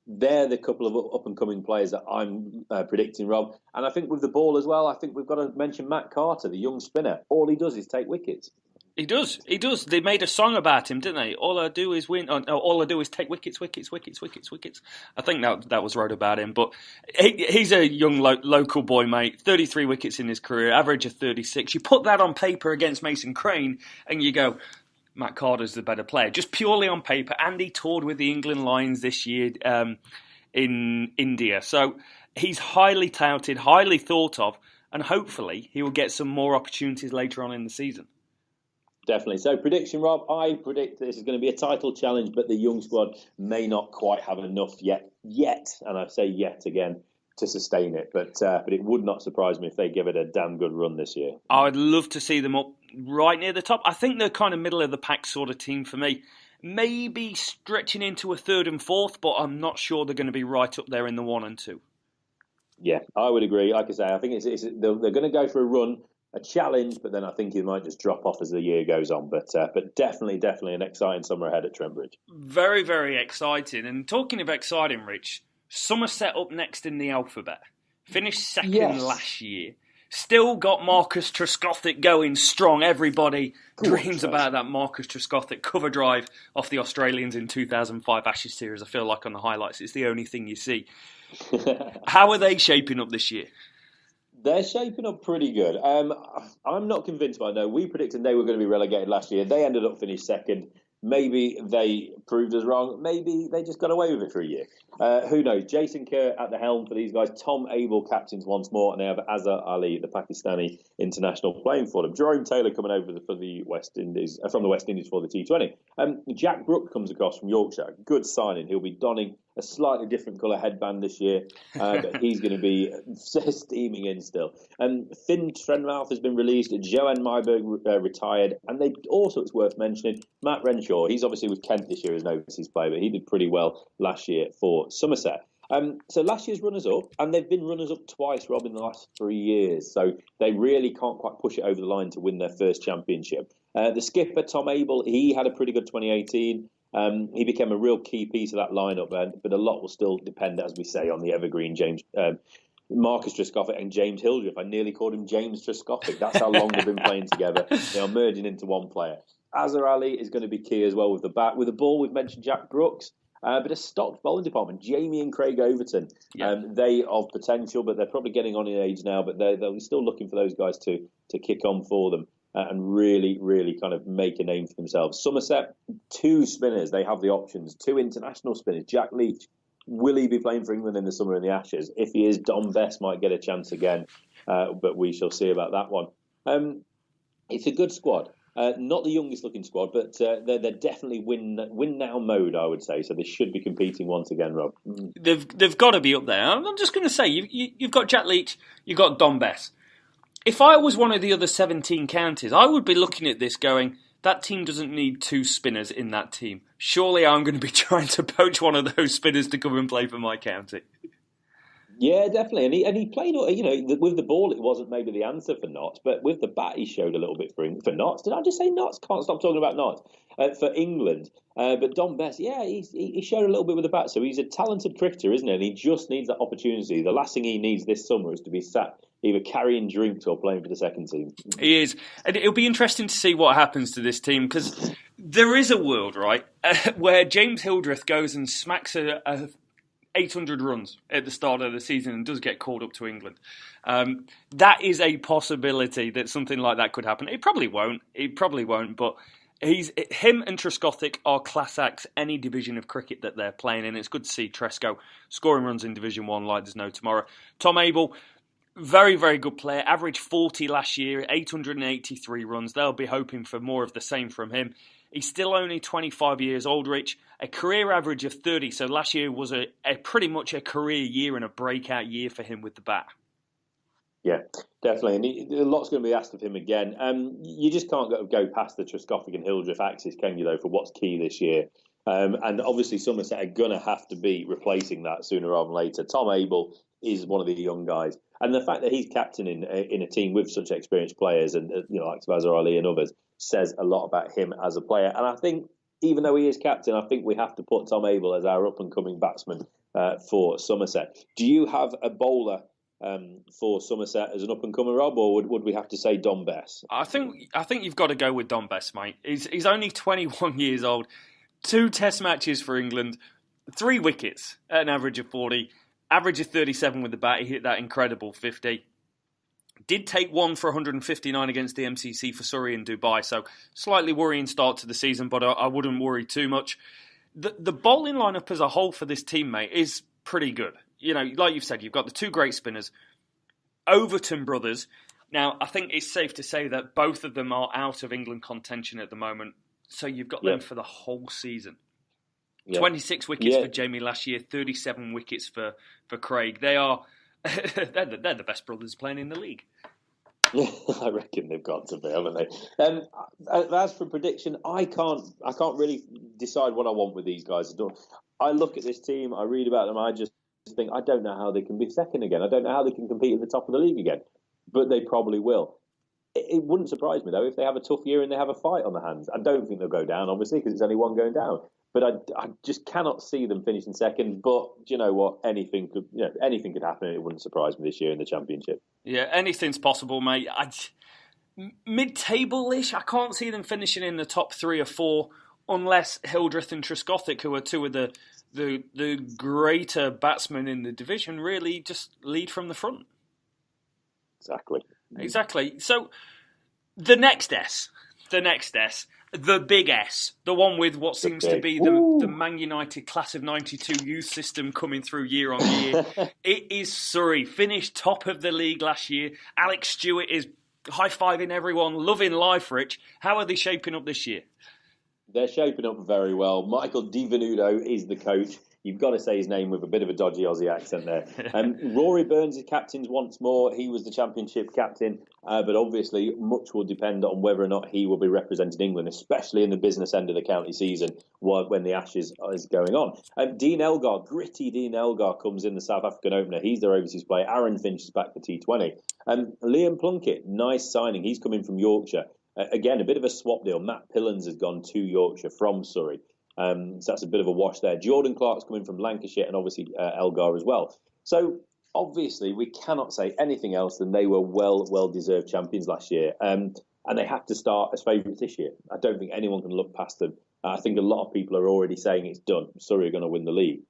They're the couple of up-and-coming players that I'm predicting, Rob. And I think with the ball as well, I think we've got to mention Matt Carter, the young spinner. All he does is take wickets. He does. They made a song about him, didn't they? All I do is win. All I do is take wickets. I think that was wrote about him. But he's a young local boy, mate. 33 wickets in his career, average of 36. You put that on paper against Mason Crane, and you go, Matt Carter's the better player, just purely on paper. And he toured with the England Lions this year in India, so he's highly touted, highly thought of, and hopefully he will get some more opportunities later on in the season. Definitely. So prediction, Rob, I predict this is going to be a title challenge, but the young squad may not quite have enough yet, and I say yet again, to sustain it. But it would not surprise me if they give it a damn good run this year. I'd love to see them up right near the top. I think they're kind of middle of the pack sort of team for me. Maybe stretching into a 3rd and 4th, but I'm not sure they're going to be right up there in the 1 and 2. Yeah, I would agree. Like I say, I think they're going to go for a run, a challenge, but then I think it might just drop off as the year goes on. But definitely an exciting summer ahead at Trent Bridge. Very, very exciting. And talking of exciting, Rich, Somerset up next in the alphabet. Finished second last year. Still got Marcus Trescothick going strong. Everybody dreams about that Marcus Trescothick cover drive off the Australians in 2005 Ashes series. I feel like on the highlights, it's the only thing you see. How are they shaping up this year? They're shaping up pretty good. I'm not convinced by that. We predicted they were going to be relegated last year. They ended up finished second. Maybe they proved us wrong. Maybe they just got away with it for a year. Who knows? Jason Kerr at the helm for these guys. Tom Abel captains once more. And they have Azhar Ali, the Pakistani international, playing for them. Jerome Taylor coming over for the West Indies, from the West Indies for the T20. Jack Brooke comes across from Yorkshire. Good signing. He'll be donning a slightly different colour headband this year, but he's going to be steaming in still. Finn Trenmouth has been released. Joanne Myberg retired. And they also, it's worth mentioning, Matt Renshaw. He's obviously with Kent this year as an overseas player, but he did pretty well last year for Somerset. So last year's runners-up, and they've been runners-up twice, Rob, in the last 3 years. So they really can't quite push it over the line to win their first championship. The skipper, Tom Abel, he had a pretty good 2018. He became a real key piece of that lineup, but a lot will still depend, as we say, on the evergreen Marcus Trescothick and James Hildreth. I nearly called him James Trescothick. That's how long they've been playing together. They are merging into one player. Azhar Ali is going to be key as well with the bat. With the ball, we've mentioned Jack Brooks. But a stocked bowling department, Jamie and Craig Overton, they of potential, but they're probably getting on in age now, but they'll be still looking for those guys to kick on for them. and really, really kind of make a name for themselves. Somerset, 2 spinners. They have the options. 2 international spinners. Jack Leach, will he be playing for England in the summer in the Ashes? If he is, Dom Bess might get a chance again, but we shall see about that one. It's a good squad. Not the youngest looking squad, but they're definitely win now mode, I would say. So they should be competing once again, Rob. They've got to be up there. I'm just going to say, you've got Jack Leach, you've got Dom Bess. If I was one of the other 17 counties, I would be looking at this going, that team doesn't need 2 spinners in that team. Surely I'm going to be trying to poach one of those spinners to come and play for my county. Yeah, definitely. And he played, with the ball, it wasn't maybe the answer for Notts, but with the bat, he showed a little bit for Notts. Did I just say Notts? Can't stop talking about Notts. For England. But Dom Bess, he showed a little bit with the bat. So he's a talented cricketer, isn't he? And he just needs that opportunity. The last thing he needs this summer is to be sat either carrying drinks or playing for the second team. He is. And it'll be interesting to see what happens to this team, because there is a world, right, where James Hildreth goes and smacks a 800 runs at the start of the season and does get called up to England. That is a possibility that something like that could happen. It probably won't, but him and Trescothick are class acts any division of cricket that they're playing in. It's good to see Tresco scoring runs in Division 1 like there's no tomorrow. Tom Abel, very, very good player. Averaged 40 last year, 883 runs. They'll be hoping for more of the same from him. He's still only 25 years old, Rich. A career average of 30, so last year was a pretty much a career year and a breakout year for him with the bat. Yeah, definitely. And a lot's going to be asked of him again. You just can't go past the Trescothick and Hildreth axis, can you, though, for what's key this year? And obviously Somerset are going to have to be replacing that sooner rather than later. Tom Abel is one of the young guys. And the fact that he's captain in a team with such experienced players and like Azhar Ali and others says a lot about him as a player. And I think even though he is captain, I think we have to put Tom Abel as our up-and-coming batsman for Somerset. Do you have a bowler for Somerset as an up-and-comer, Rob, or would we have to say Dom Bess? I think you've got to go with Dom Bess, mate. He's only 21 years old, 2 test matches for England, 3 wickets at an average of 40, average of 37 with the bat. He hit that incredible 50. Did take 1 for 159 against the MCC for Surrey and Dubai, so slightly worrying start to the season, but I wouldn't worry too much. The bowling lineup as a whole for this team, mate, is pretty good. Like you've said, you've got the 2 great spinners, Overton brothers. Now, I think it's safe to say that both of them are out of England contention at the moment, so you've got them for the whole season. 26 wickets for Jamie last year, 37 wickets for Craig. They are they're the best brothers playing in the league. I reckon they've got to be, haven't they? As for prediction, I can't really decide what I want with these guys. I look at this team, I read about them, I just think I don't know how they can be second again. I don't know how they can compete at the top of the league again, but they probably will. It wouldn't surprise me though if they have a tough year and they have a fight on their hands. I don't think they'll go down, obviously, because it's only one going down. But I just cannot see them finishing second. But do you know what? Anything could happen. It wouldn't surprise me this year in the Championship. Yeah, anything's possible, mate. Mid-table-ish. I can't see them finishing in the top 3 or 4 unless Hildreth and Trescothick, who are 2 of the greater batsmen in the division, really just lead from the front. Exactly. So the next S. The big S, the one with what seems to be the Man United class of 92 youth system coming through year on year. It is Surrey, finished top of the league last year. Alex Stewart is high-fiving everyone, loving life, Rich. How are they shaping up this year? They're shaping up very well. Michael DiVenuto is the coach. You've got to say his name with a bit of a dodgy Aussie accent there. Rory Burns is captain once more. He was the Championship captain, but obviously much will depend on whether or not he will be representing England, especially in the business end of the county season when the Ashes is going on. Dean Elgar, gritty Dean Elgar, comes in the South African opener. He's their overseas player. Aaron Finch is back for T20. Liam Plunkett, nice signing. He's coming from Yorkshire. Again, a bit of a swap deal. Matt Pillans has gone to Yorkshire from Surrey. So that's a bit of a wash there. Jordan Clark's coming from Lancashire and obviously Elgar as well. So obviously we cannot say anything else than they were well-deserved champions last year. And they have to start as favourites this year. I don't think anyone can look past them. I think a lot of people are already saying it's done. Surrey are going to win the league.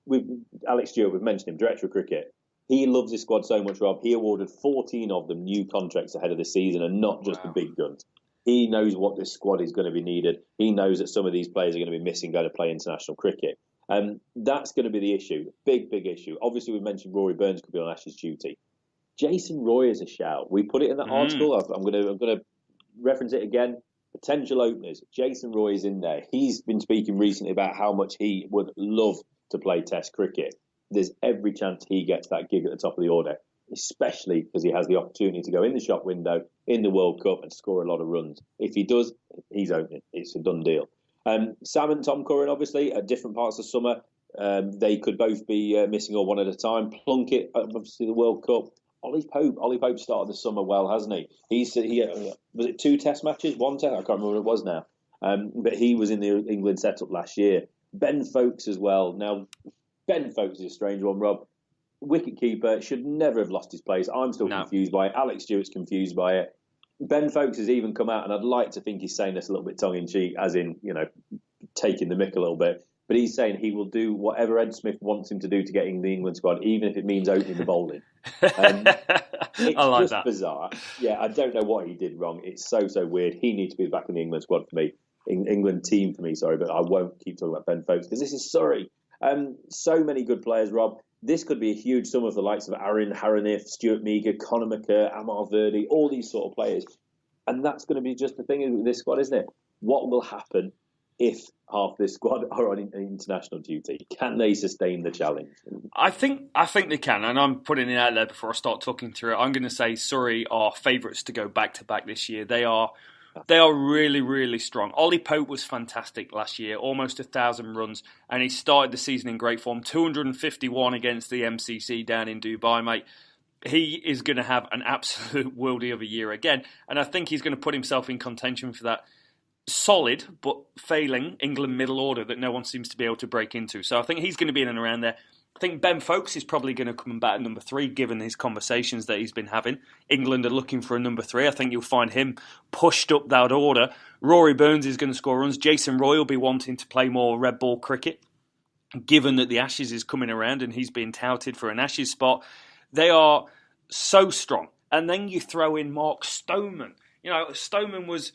With Alex Stewart, we've mentioned him, Director of Cricket. He loves his squad so much, Rob. He awarded 14 of them new contracts ahead of the season, and not just the big guns. He knows what this squad is going to be needed. He knows that some of these players are going to be missing going to play international cricket. That's going to be the issue. Big issue. Obviously, we mentioned Rory Burns could be on Ash's duty. Jason Roy is a shout. We put it in that article. I'm going to reference it again. Potential openers. Jason Roy is in there. He's been speaking recently about how much he would love to play Test cricket. There's every chance he gets that gig at the top of the order, especially because he has the opportunity to go in the shop window in the World Cup and score a lot of runs. If he does, he's opening. It's a done deal. Sam and Tom Curran, obviously, at different parts of summer, they could both be missing or one at a time. Plunkett, obviously, the World Cup. Ollie Pope started the summer well, hasn't he? Was it 2 Test matches, 1 Test? I can't remember what it was now. But he was in the England setup last year. Ben Foakes as well. Now, Ben Foakes is a strange one, Rob. Wicket-keeper, should never have lost his place. I'm still confused by it. Alex Stewart's confused by it. Ben Foakes has even come out, and I'd like to think he's saying this a little bit tongue-in-cheek, as in, taking the mick a little bit. But he's saying he will do whatever Ed Smith wants him to do to get in the England squad, even if it means opening the bowling. It's I like just that. Bizarre. Yeah, I don't know what he did wrong. It's so weird. He needs to be back in the England squad for me. England team for me, sorry, but I won't keep talking about Ben Foakes because this is Surrey. So many good players, Rob. This could be a huge sum of the likes of Aaron Haraniff, Stuart Meager, Conor McKerr, Amar Verdi, all these sort of players. And that's going to be just the thing with this squad, isn't it? What will happen if half this squad are on international duty? Can they sustain the challenge? I think they can, and I'm putting it out there before I start talking through it. I'm going to say Surrey are favourites to go back-to-back this year. They are really, really strong. Ollie Pope was fantastic last year, almost 1,000 runs, and he started the season in great form. 251 against the MCC down in Dubai, mate. He is going to have an absolute worldie of a year again, and I think he's going to put himself in contention for that solid but failing England middle order that no one seems to be able to break into. So I think he's going to be in and around there. I think Ben Foakes is probably going to come back at number 3, given his conversations that he's been having. England are looking for a number 3. I think you'll find him pushed up that order. Rory Burns is going to score runs. Jason Roy will be wanting to play more red ball cricket, given that the Ashes is coming around and he's being touted for an Ashes spot. They are so strong. And then you throw in Mark Stoneman. Stoneman was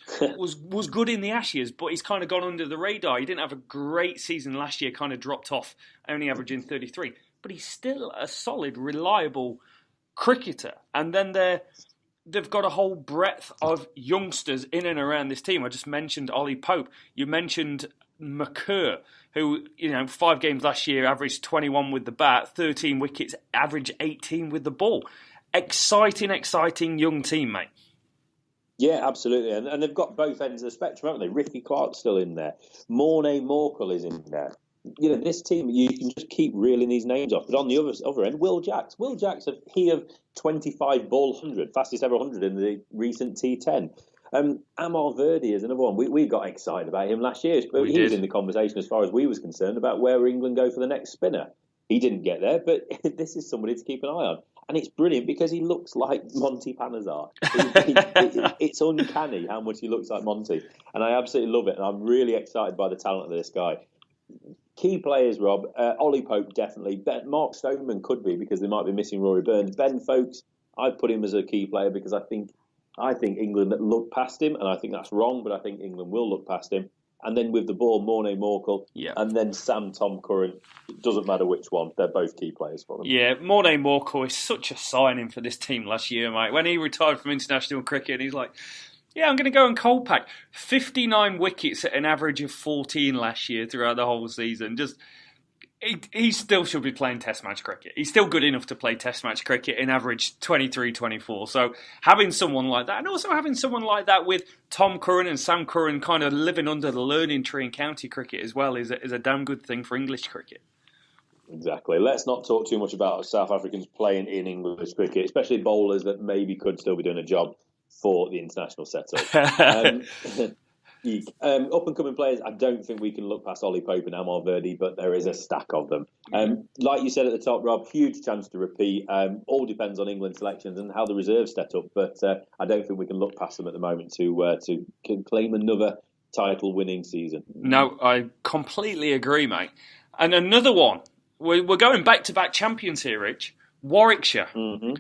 good in the Ashes, but he's kind of gone under the radar. He didn't have a great season last year, kind of dropped off, only averaging 33. But he's still a solid, reliable cricketer. And then they've got a whole breadth of youngsters in and around this team. I just mentioned Ollie Pope. You mentioned McKerr, who, 5 games last year averaged 21 with the bat, 13 wickets, averaged 18 with the ball. Exciting young team, mate. Yeah, absolutely. And they've got both ends of the spectrum, haven't they? Ricky Clark's still in there. Mornay Morkel is in there. This team, you can just keep reeling these names off. But on the other end, Will Jacks. Will Jacks, he of 25 ball 100, fastest ever 100 in the recent T10. Amar Verdi is another one. We got excited about him last year. But he was in the conversation as far as we was concerned about where England go for the next spinner. He didn't get there, but this is somebody to keep an eye on. And it's brilliant because he looks like Monty Panesar. It's uncanny how much he looks like Monty. And I absolutely love it. And I'm really excited by the talent of this guy. Key players, Rob. Ollie Pope, definitely. Mark Stoneman could be because they might be missing Rory Burns. Ben Foakes, I'd put him as a key player because I think England look past him. And I think that's wrong, but I think England will look past him. And then with the ball, Mornay Morkel, and then Tom Curran. It doesn't matter which one. They're both key players for them. Yeah, Mornay Morkel is such a signing for this team last year, mate. When he retired from international cricket, he's like, I'm going to go and cold pack. 59 wickets at an average of 14 last year throughout the whole season. He still should be playing Test match cricket. He's still good enough to play Test match cricket in average 23, 24. So having someone like that, and also having someone like that with Tom Curran and Sam Curran kind of living under the learning tree in county cricket as well is a damn good thing for English cricket. Exactly. Let's not talk too much about South Africans playing in English cricket, especially bowlers that maybe could still be doing a job for the international setup. Up-and-coming players, I don't think we can look past Ollie Pope and Amar Verdi, but there is a stack of them. Like you said at the top, Rob, huge chance to repeat. All depends on England selections and how the reserves set up, but I don't think we can look past them at the moment to claim another title-winning season. No, I completely agree, mate. And another one, we're going back-to-back champions here, Rich. Warwickshire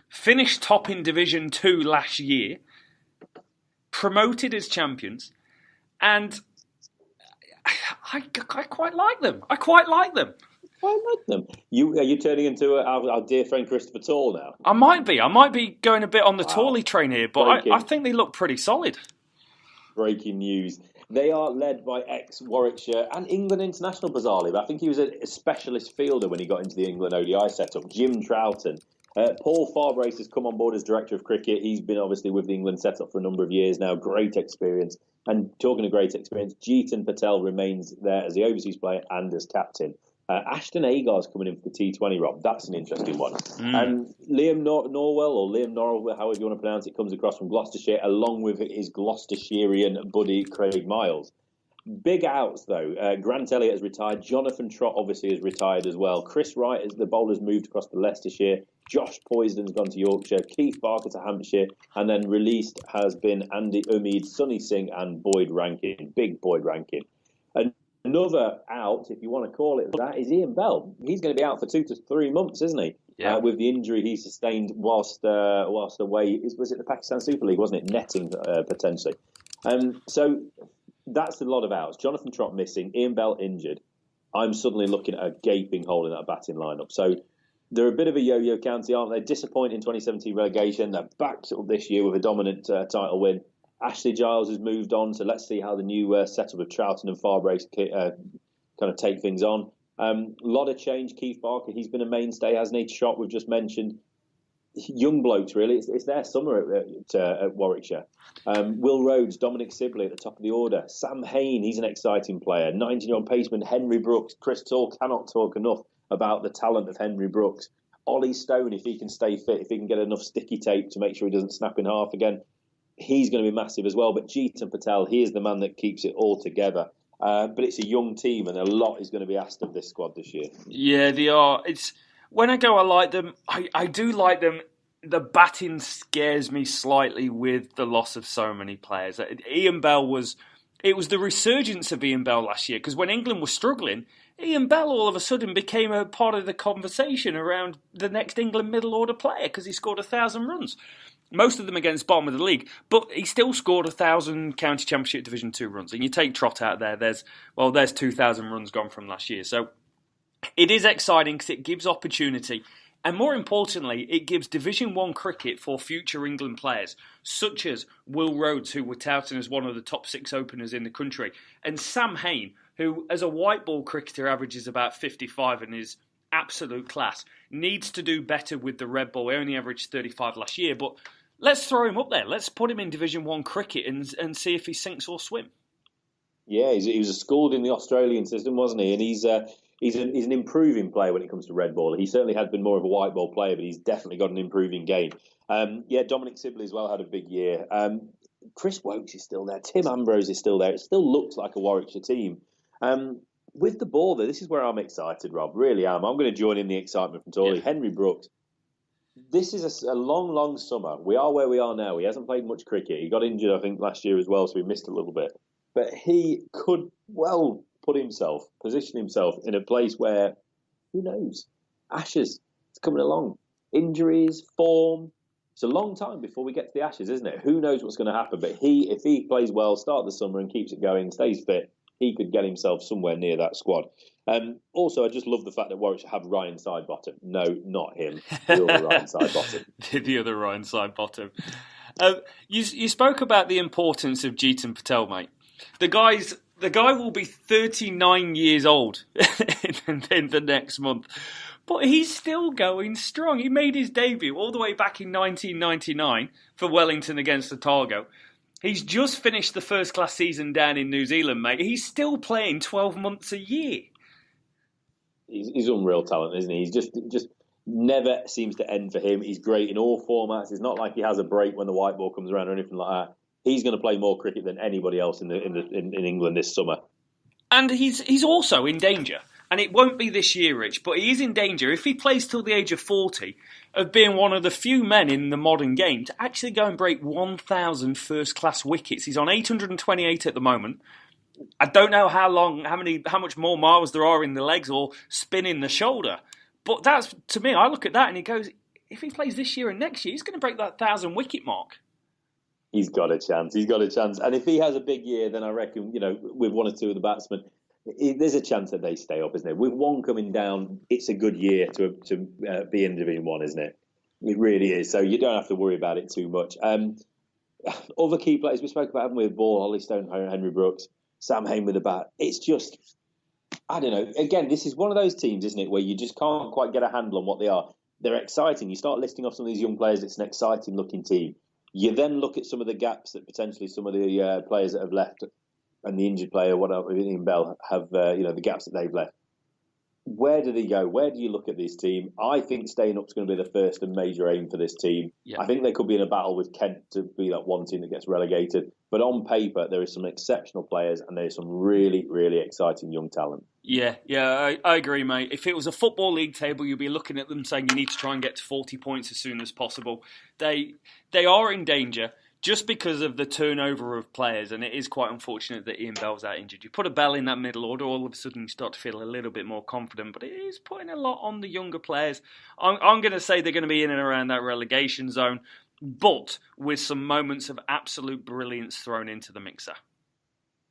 finished top in Division 2 last year, promoted as champions, and I quite like them. I quite like them. Are you turning into our dear friend Christopher Tall now? I might be going a bit on the Tawley train here, but I think they look pretty solid. Breaking news. They are led by ex-Warwickshire and England international, bizarrely. But I think he was a specialist fielder when he got into the England ODI setup. Jim Troughton. Paul Farbrace has come on board as Director of Cricket. He's been obviously with the England setup for a number of years now. Great experience. And talking of great experience, Jeetan Patel remains there as the overseas player and as captain. Ashton Agar's coming in for the T20, Rob. That's an interesting one. And Liam Norwell, or Liam Norwell, however you want to pronounce it, comes across from Gloucestershire, along with his Gloucestershirean buddy Craig Miles. Big outs, though. Grant Elliott has retired. Jonathan Trott obviously has retired as well. Chris Wright, as the bowler's moved across to Leicestershire. Josh Poisden's gone to Yorkshire. Keith Barker to Hampshire. And then released has been Andy Umeed, Sonny Singh and Boyd Rankin. Big Boyd Rankin. And another out, if you want to call it that, is Ian Bell. He's going to be out for 2 to 3 months, isn't he? Yeah. With the injury he sustained whilst away. Was it the Pakistan Super League, wasn't it? Netting, potentially. So that's a lot of outs. Jonathan Trott missing. Ian Bell injured. I'm suddenly looking at a gaping hole in that batting lineup. So they're a bit of a yo-yo county, aren't they? Disappointing in 2017 relegation. They're back up this year with a dominant title win. Ashley Giles has moved on, so let's see how the new setup of Troughton and Farbrace kind of take things on. A lot of change. Keith Barker, he's been a mainstay, hasn't he? Trott, we've just mentioned. Young blokes, really. It's their summer at Warwickshire. Will Rhodes, Dominic Sibley at the top of the order. Sam Hain, he's an exciting player. 19-year-old paceman Henry Brooks. Chris Tall cannot talk enough about the talent of Henry Brooks. Ollie Stone, if he can stay fit, if he can get enough sticky tape to make sure he doesn't snap in half again, he's going to be massive as well. But Jeetan Patel, he is the man that keeps it all together. But it's a young team, and a lot is going to be asked of this squad this year. Yeah, they are. When I go, I like them. I do like them. The batting scares me slightly with the loss of so many players. Ian Bell it was the resurgence of Ian Bell last year, because when England was struggling, Ian Bell all of a sudden became a part of the conversation around the next England middle order player because he scored 1,000 runs. Most of them against bottom of the league, but he still scored 1,000 county championship Division 2 runs. And you take Trott out there, there's 2,000 runs gone from last year. So it is exciting because it gives opportunity. And more importantly, it gives Division 1 cricket for future England players, such as Will Rhodes, who we're touting as one of the top 6 openers in the country, and Sam Hain, who as a white ball cricketer averages about 55 and is absolute class, needs to do better with the red ball. He only averaged 35 last year, but let's throw him up there. Let's put him in Division 1 cricket and see if he sinks or swim. Yeah, he was schooled in the Australian system, wasn't he? And he's an improving player when it comes to red ball. He certainly has been more of a white ball player, but he's definitely got an improving game. Dominic Sibley as well had a big year. Chris Wokes is still there. Tim Ambrose is still there. It still looks like a Warwickshire team. With the ball, though, this is where I'm excited, Rob. Really am. I'm going to join in the excitement from Tawley. Yeah. Henry Brooks. This is a long, long summer. We are where we are now. He hasn't played much cricket. He got injured, I think, last year as well, so we missed a little bit. But he could well position himself in a place where, who knows, Ashes is coming along. Injuries, form. It's a long time before we get to the Ashes, isn't it? Who knows what's going to happen? But if he plays well, start the summer and keeps it going, stays fit, he could get himself somewhere near that squad. Also, I just love the fact that Warwickshire have Ryan Sidebottom. No, not him. The other Ryan Sidebottom. The other Ryan Sidebottom. You spoke about the importance of Jeetan Patel, mate. The guy will be 39 years old in the next month. But he's still going strong. He made his debut all the way back in 1999 for Wellington against Otago. He's just finished the first class season down in New Zealand, mate. He's still playing 12 months a year. He's unreal talent, isn't he? He's just never seems to end for him. He's great in all formats. It's not like he has a break when the white ball comes around or anything like that. He's going to play more cricket than anybody else in England this summer. And he's also in danger. And it won't be this year, Rich, but he is in danger, if he plays till the age of 40, of being one of the few men in the modern game to actually go and break 1,000 first-class wickets. He's on 828 at the moment. I don't know how much more miles there are in the legs or spin in the shoulder. But that's, to me, I look at that and he goes, if he plays this year and next year, he's going to break that 1,000 wicket mark. He's got a chance. And if he has a big year, then I reckon, with one or two of the batsmen, there's a chance that they stay up, isn't it? With one coming down, it's a good year to be in Division 1, isn't it? It really is. So you don't have to worry about it too much. Other key players, we spoke about them with ball, Holly Stone, Henry Brooks, Sam Hain with the bat. It's just, I don't know. Again, this is one of those teams, isn't it, where you just can't quite get a handle on what they are. They're exciting. You start listing off some of these young players, it's an exciting looking team. You then look at some of the gaps that potentially some of the players that have left and the injured player, whatever, Ian Bell, have, the gaps that they've left. Where do they go? Where do you look at this team? I think staying up is going to be the first and major aim for this team. Yeah. I think they could be in a battle with Kent to be that one team that gets relegated. But on paper, there are some exceptional players and there's some really, really exciting young talent. Yeah, I agree, mate. If it was a Football League table, you'd be looking at them saying you need to try and get to 40 points as soon as possible. They are in danger just because of the turnover of players, and it is quite unfortunate that Ian Bell's out injured. You put a Bell in that middle order, all of a sudden you start to feel a little bit more confident, but it is putting a lot on the younger players. I'm going to say they're going to be in and around that relegation zone, but with some moments of absolute brilliance thrown into the mixer.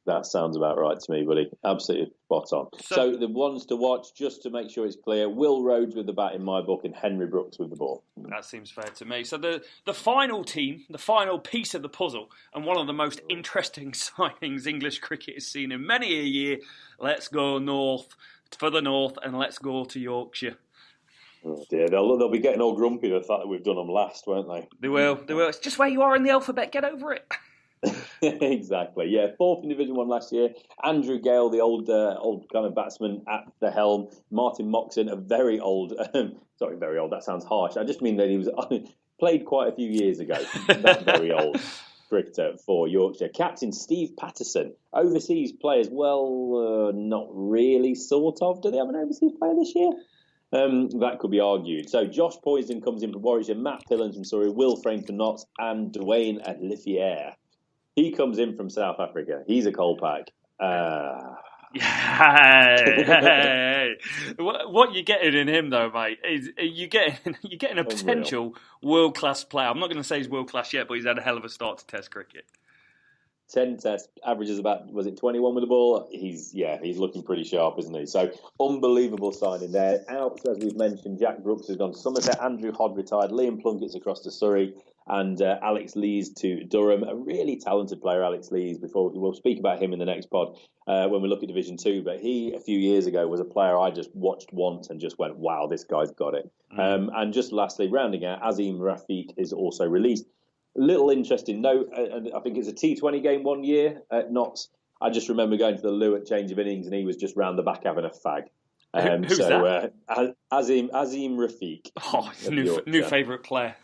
That sounds about right to me, buddy. Absolutely spot on. So the ones to watch, just to make sure it's clear, Will Rhodes with the bat in my book and Henry Brooks with the ball. That seems fair to me. So the final team, the final piece of the puzzle, and one of the most interesting signings English cricket has seen in many a year. Let's go north, for the north, and let's go to Yorkshire. Oh dear, they'll be getting all grumpy with the fact that we've done them last, won't they? They will. It's just where you are in the alphabet. Get over it. Exactly, yeah. Fourth in Division 1 last year. Andrew Gale, the old kind of batsman at the helm. Martin Moxon, a very old, sorry, very old, that sounds harsh. I just mean that he was played quite a few years ago. That very old cricketer for Yorkshire. Captain Steve Patterson, overseas players, well, not really, sort of. Do they have an overseas player this year? That could be argued. So Josh Poison comes in from Warwickshire, Matt Pillans from Surrey, Will Frame from Notts, and Dwayne Olivier. He comes in from South Africa. He's a coal pack. Hey. What you're getting in him, though, mate, is you're getting a potential world-class player. I'm not going to say he's world-class yet, but he's had a hell of a start to Test cricket. 10 tests, averages about, 21 with the ball? He's looking pretty sharp, isn't he? So, unbelievable signing there. Out, as we've mentioned, Jack Brooks has gone to Somerset, Andrew Hodd retired, Liam Plunkett's across to Surrey, and Alex Lees to Durham. A really talented player, Alex Lees. We'll speak about him in the next pod when we look at Division 2. But he, a few years ago, was a player I just watched once and just went, wow, this guy's got it. And just lastly, rounding out, Azim Rafiq is also released. Little interesting note, I think it's a T20 game one year at Notts. I just remember going to the loo at change of innings and he was just round the back having a fag. Who's that? Azim Rafiq. Oh, new favourite player.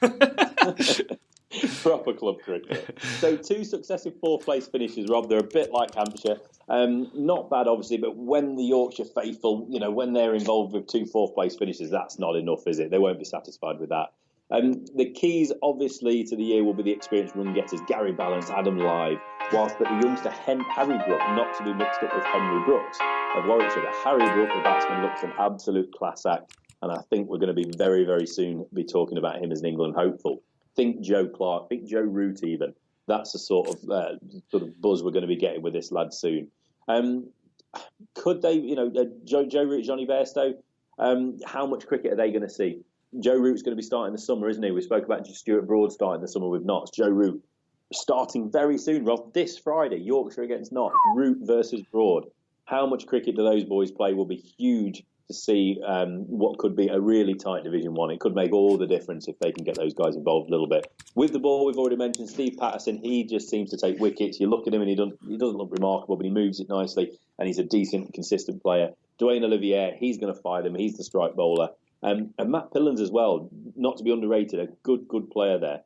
Proper club cricket. So 2 successive 4th place finishes, Rob. They're a bit like Hampshire. Not bad, obviously, but when the Yorkshire faithful, when they're involved with 2 4th place finishes, that's not enough, is it? They won't be satisfied with that. The keys, obviously, to the year will be the experienced run getters, Gary Ballance, Adam Lyve, whilst but the youngster Harry Brook, not to be mixed up with Henry Brooks of Warwickshire. But Harry Brook, the batsman, looks an absolute class act, and I think we're going to be very, very soon be talking about him as an England hopeful. Think Joe Clark, think Joe Root even. That's the sort of buzz we're going to be getting with this lad soon. Could they, Joe Root, Johnny Bairstow, how much cricket are they going to see? Joe Root's going to be starting the summer, isn't he? We spoke about Stuart Broad starting the summer with Notts. Joe Root starting very soon, Rob. This Friday, Yorkshire against Notts. Root versus Broad. How much cricket do those boys play will be huge to see what could be a really tight Division 1. It could make all the difference if they can get those guys involved a little bit. With the ball, we've already mentioned Steve Patterson. He just seems to take wickets. You look at him and he doesn't look remarkable, but he moves it nicely and he's a decent, consistent player. Dwayne Olivier, he's going to fire them. He's the strike bowler. And Matt Pillans as well, not to be underrated, a good player there.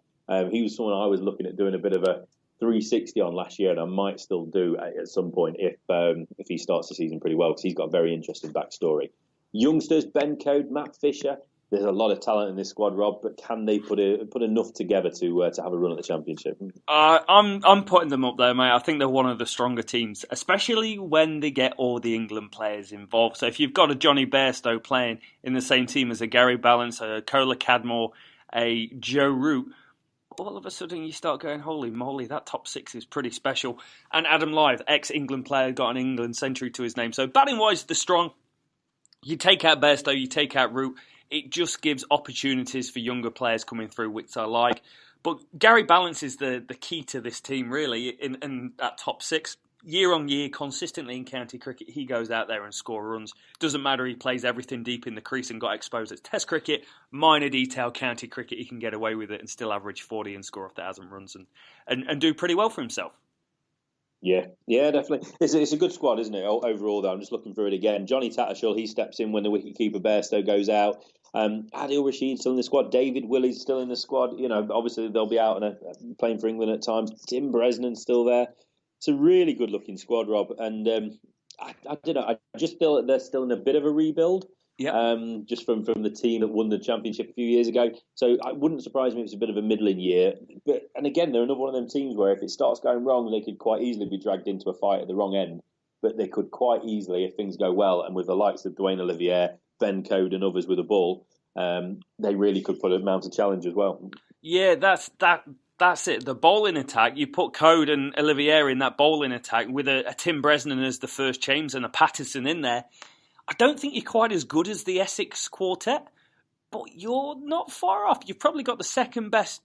He was someone I was looking at doing a bit of a 360 on last year, and I might still do at some point if he starts the season pretty well, because he's got a very interesting backstory. Youngsters, Ben Code, Matt Fisher. There's a lot of talent in this squad, Rob, but can they put enough together to have a run at the Championship? I'm putting them up there, mate. I think they're one of the stronger teams, especially when they get all the England players involved. So if you've got a Johnny Bairstow playing in the same team as a Gary Ballance, a Kola Cadmore, a Joe Root, all of a sudden you start going, holy moly, that top six is pretty special. And Adam Lyth, ex-England player, got an England century to his name. So batting-wise, they're strong. You take out Bairstow, you take out Root, it just gives opportunities for younger players coming through, which I like. But Gary Ballance is the key to this team, really, in that top six. Year on year, consistently in county cricket, he goes out there and scores runs. Doesn't matter, he plays everything deep in the crease and got exposed at Test cricket. Minor detail, county cricket, he can get away with it and still average 40 and score 1,000 runs and do pretty well for himself. Yeah, definitely. It's a good squad, isn't it? Overall, though, I'm just looking through it again. Johnny Tattersall, he steps in when the wicketkeeper Bairstow goes out. Adil Rashid's still in the squad. David Willey's still in the squad. You know, obviously they'll be out and playing for England at times. Tim Bresnan's still there. It's a really good-looking squad, Rob. And I don't know. I just feel that they're still in a bit of a rebuild. Yeah. Just from the team that won the championship a few years ago. So it wouldn't surprise me if it's a bit of a middling year. And again, they're another one of them teams where if it starts going wrong, they could quite easily be dragged into a fight at the wrong end. But they could quite easily, if things go well, and with the likes of Dwayne Olivier, Ben Code and others with a ball, they really could mount a challenge as well. Yeah, that's it. The bowling attack, you put Code and Olivier in that bowling attack with a Tim Bresnan as the first James and a Patterson in there. I don't think you're quite as good as the Essex quartet, but you're not far off. You've probably got the second best,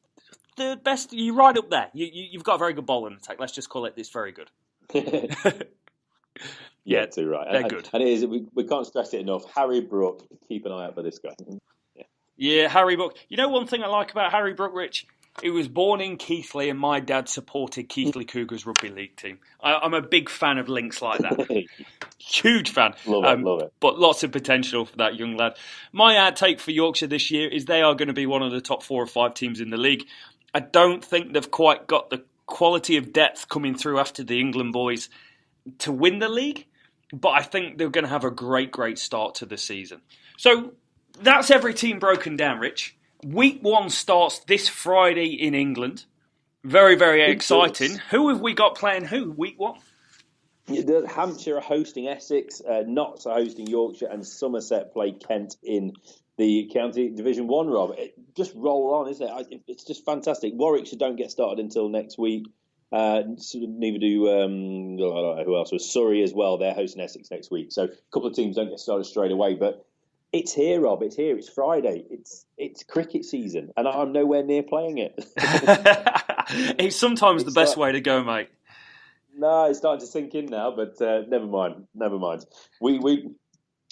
third best. You're right up there. You've got a very good bowling attack. Let's just call it this very good. Yeah, too right. They're good. And it is. We can't stress it enough. Harry Brook, keep an eye out for this guy. Yeah, Harry Brook. You know one thing I like about Harry Brook, Rich? He was born in Keighley and my dad supported Keighley Cougars rugby league team. I'm a big fan of links like that. Huge fan. Love it. But lots of potential for that young lad. My outtake for Yorkshire this year is they are going to be one of the top 4 or 5 teams in the league. I don't think they've quite got the quality of depth coming through after the England boys to win the league, but I think they're going to have a great start to the season. So that's every team broken down, Rich. Week 1 starts this Friday in England. Very, very exciting. Who have we got playing who, week 1? Hampshire are hosting Essex, Notts are hosting Yorkshire, and Somerset play Kent in the County Division 1, Rob. Just roll on, isn't it? It's just fantastic. Warwickshire don't get started until next week. Neither do, who else? Was Surrey as well. They're hosting Essex next week. So a couple of teams don't get started straight away, but it's here, Rob. It's here. It's Friday. It's cricket season, and I'm nowhere near playing it. It's sometimes the best way to go, mate. No, it's starting to sink in now, but never mind.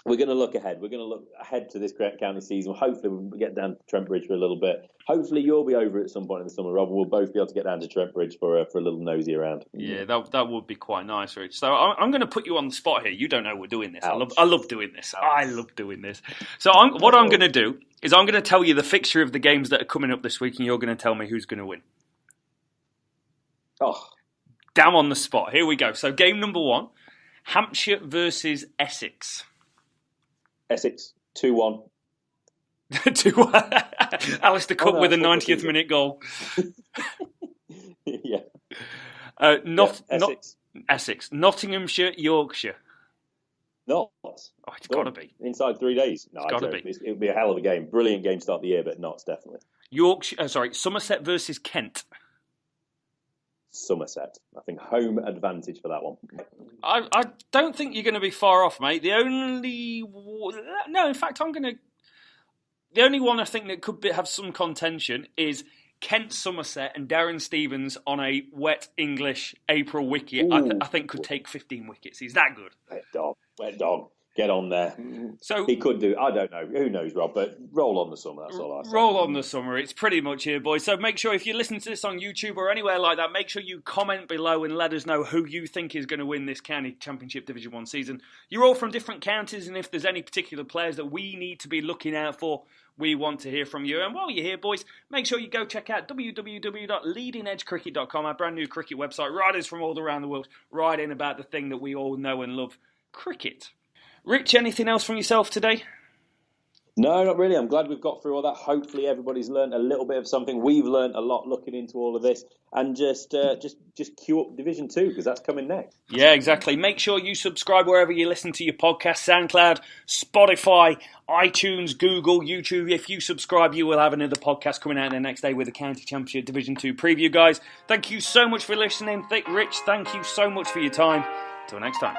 We're going to look ahead. We're going to look ahead to this county season. Hopefully, we'll get down to Trent Bridge for a little bit. Hopefully, you'll be over at some point in the summer, Rob. We'll both be able to get down to Trent Bridge for a little nosy around. Yeah, that would be quite nice, Rich. So I'm going to put you on the spot here. You don't know we're doing this. I love doing this. I love doing this. So what I'm going to do is I'm going to tell you the fixture of the games that are coming up this week, and you're going to tell me who's going to win. Oh, damn on the spot. Here we go. So game number 1, Hampshire versus Essex. Essex, 2-1. 2-1. Alistair Cook with a 90th minute goal. Yeah. Essex. Nottinghamshire, Yorkshire. Not. Oh, it's got to be. Inside 3 days. No, it's got to be. It'll be a hell of a game. Brilliant game to start the year, but not definitely. Somerset versus Kent. Somerset. I think home advantage for that one. I don't think you're going to be far off, mate. The only one I think that could have some contention is Kent Somerset and Darren Stevens on a wet English April wicket. I think could take 15 wickets. He's that good. Wet dog. Get on there. So he could do. I don't know. Who knows, Rob? But roll on the summer. That's all I say. Roll on the summer. It's pretty much here, boys. So make sure if you listen to this on YouTube or anywhere like that, make sure you comment below and let us know who you think is going to win this county championship Division 1 season. You're all from different counties, and if there's any particular players that we need to be looking out for, we want to hear from you. And while you're here, boys, make sure you go check out www.leadingedgecricket.com, our brand new cricket website. Writers from all around the world writing about the thing that we all know and love, cricket. Rich, anything else from yourself today? No, not really. I'm glad we've got through all that. Hopefully, everybody's learned a little bit of something. We've learned a lot looking into all of this, and just queue up Division 2 because that's coming next. Yeah, exactly. Make sure you subscribe wherever you listen to your podcast: SoundCloud, Spotify, iTunes, Google, YouTube. If you subscribe, you will have another podcast coming out the next day with the County Championship Division 2 preview, guys. Thank you so much for listening. Rich, thank you so much for your time. Till next time.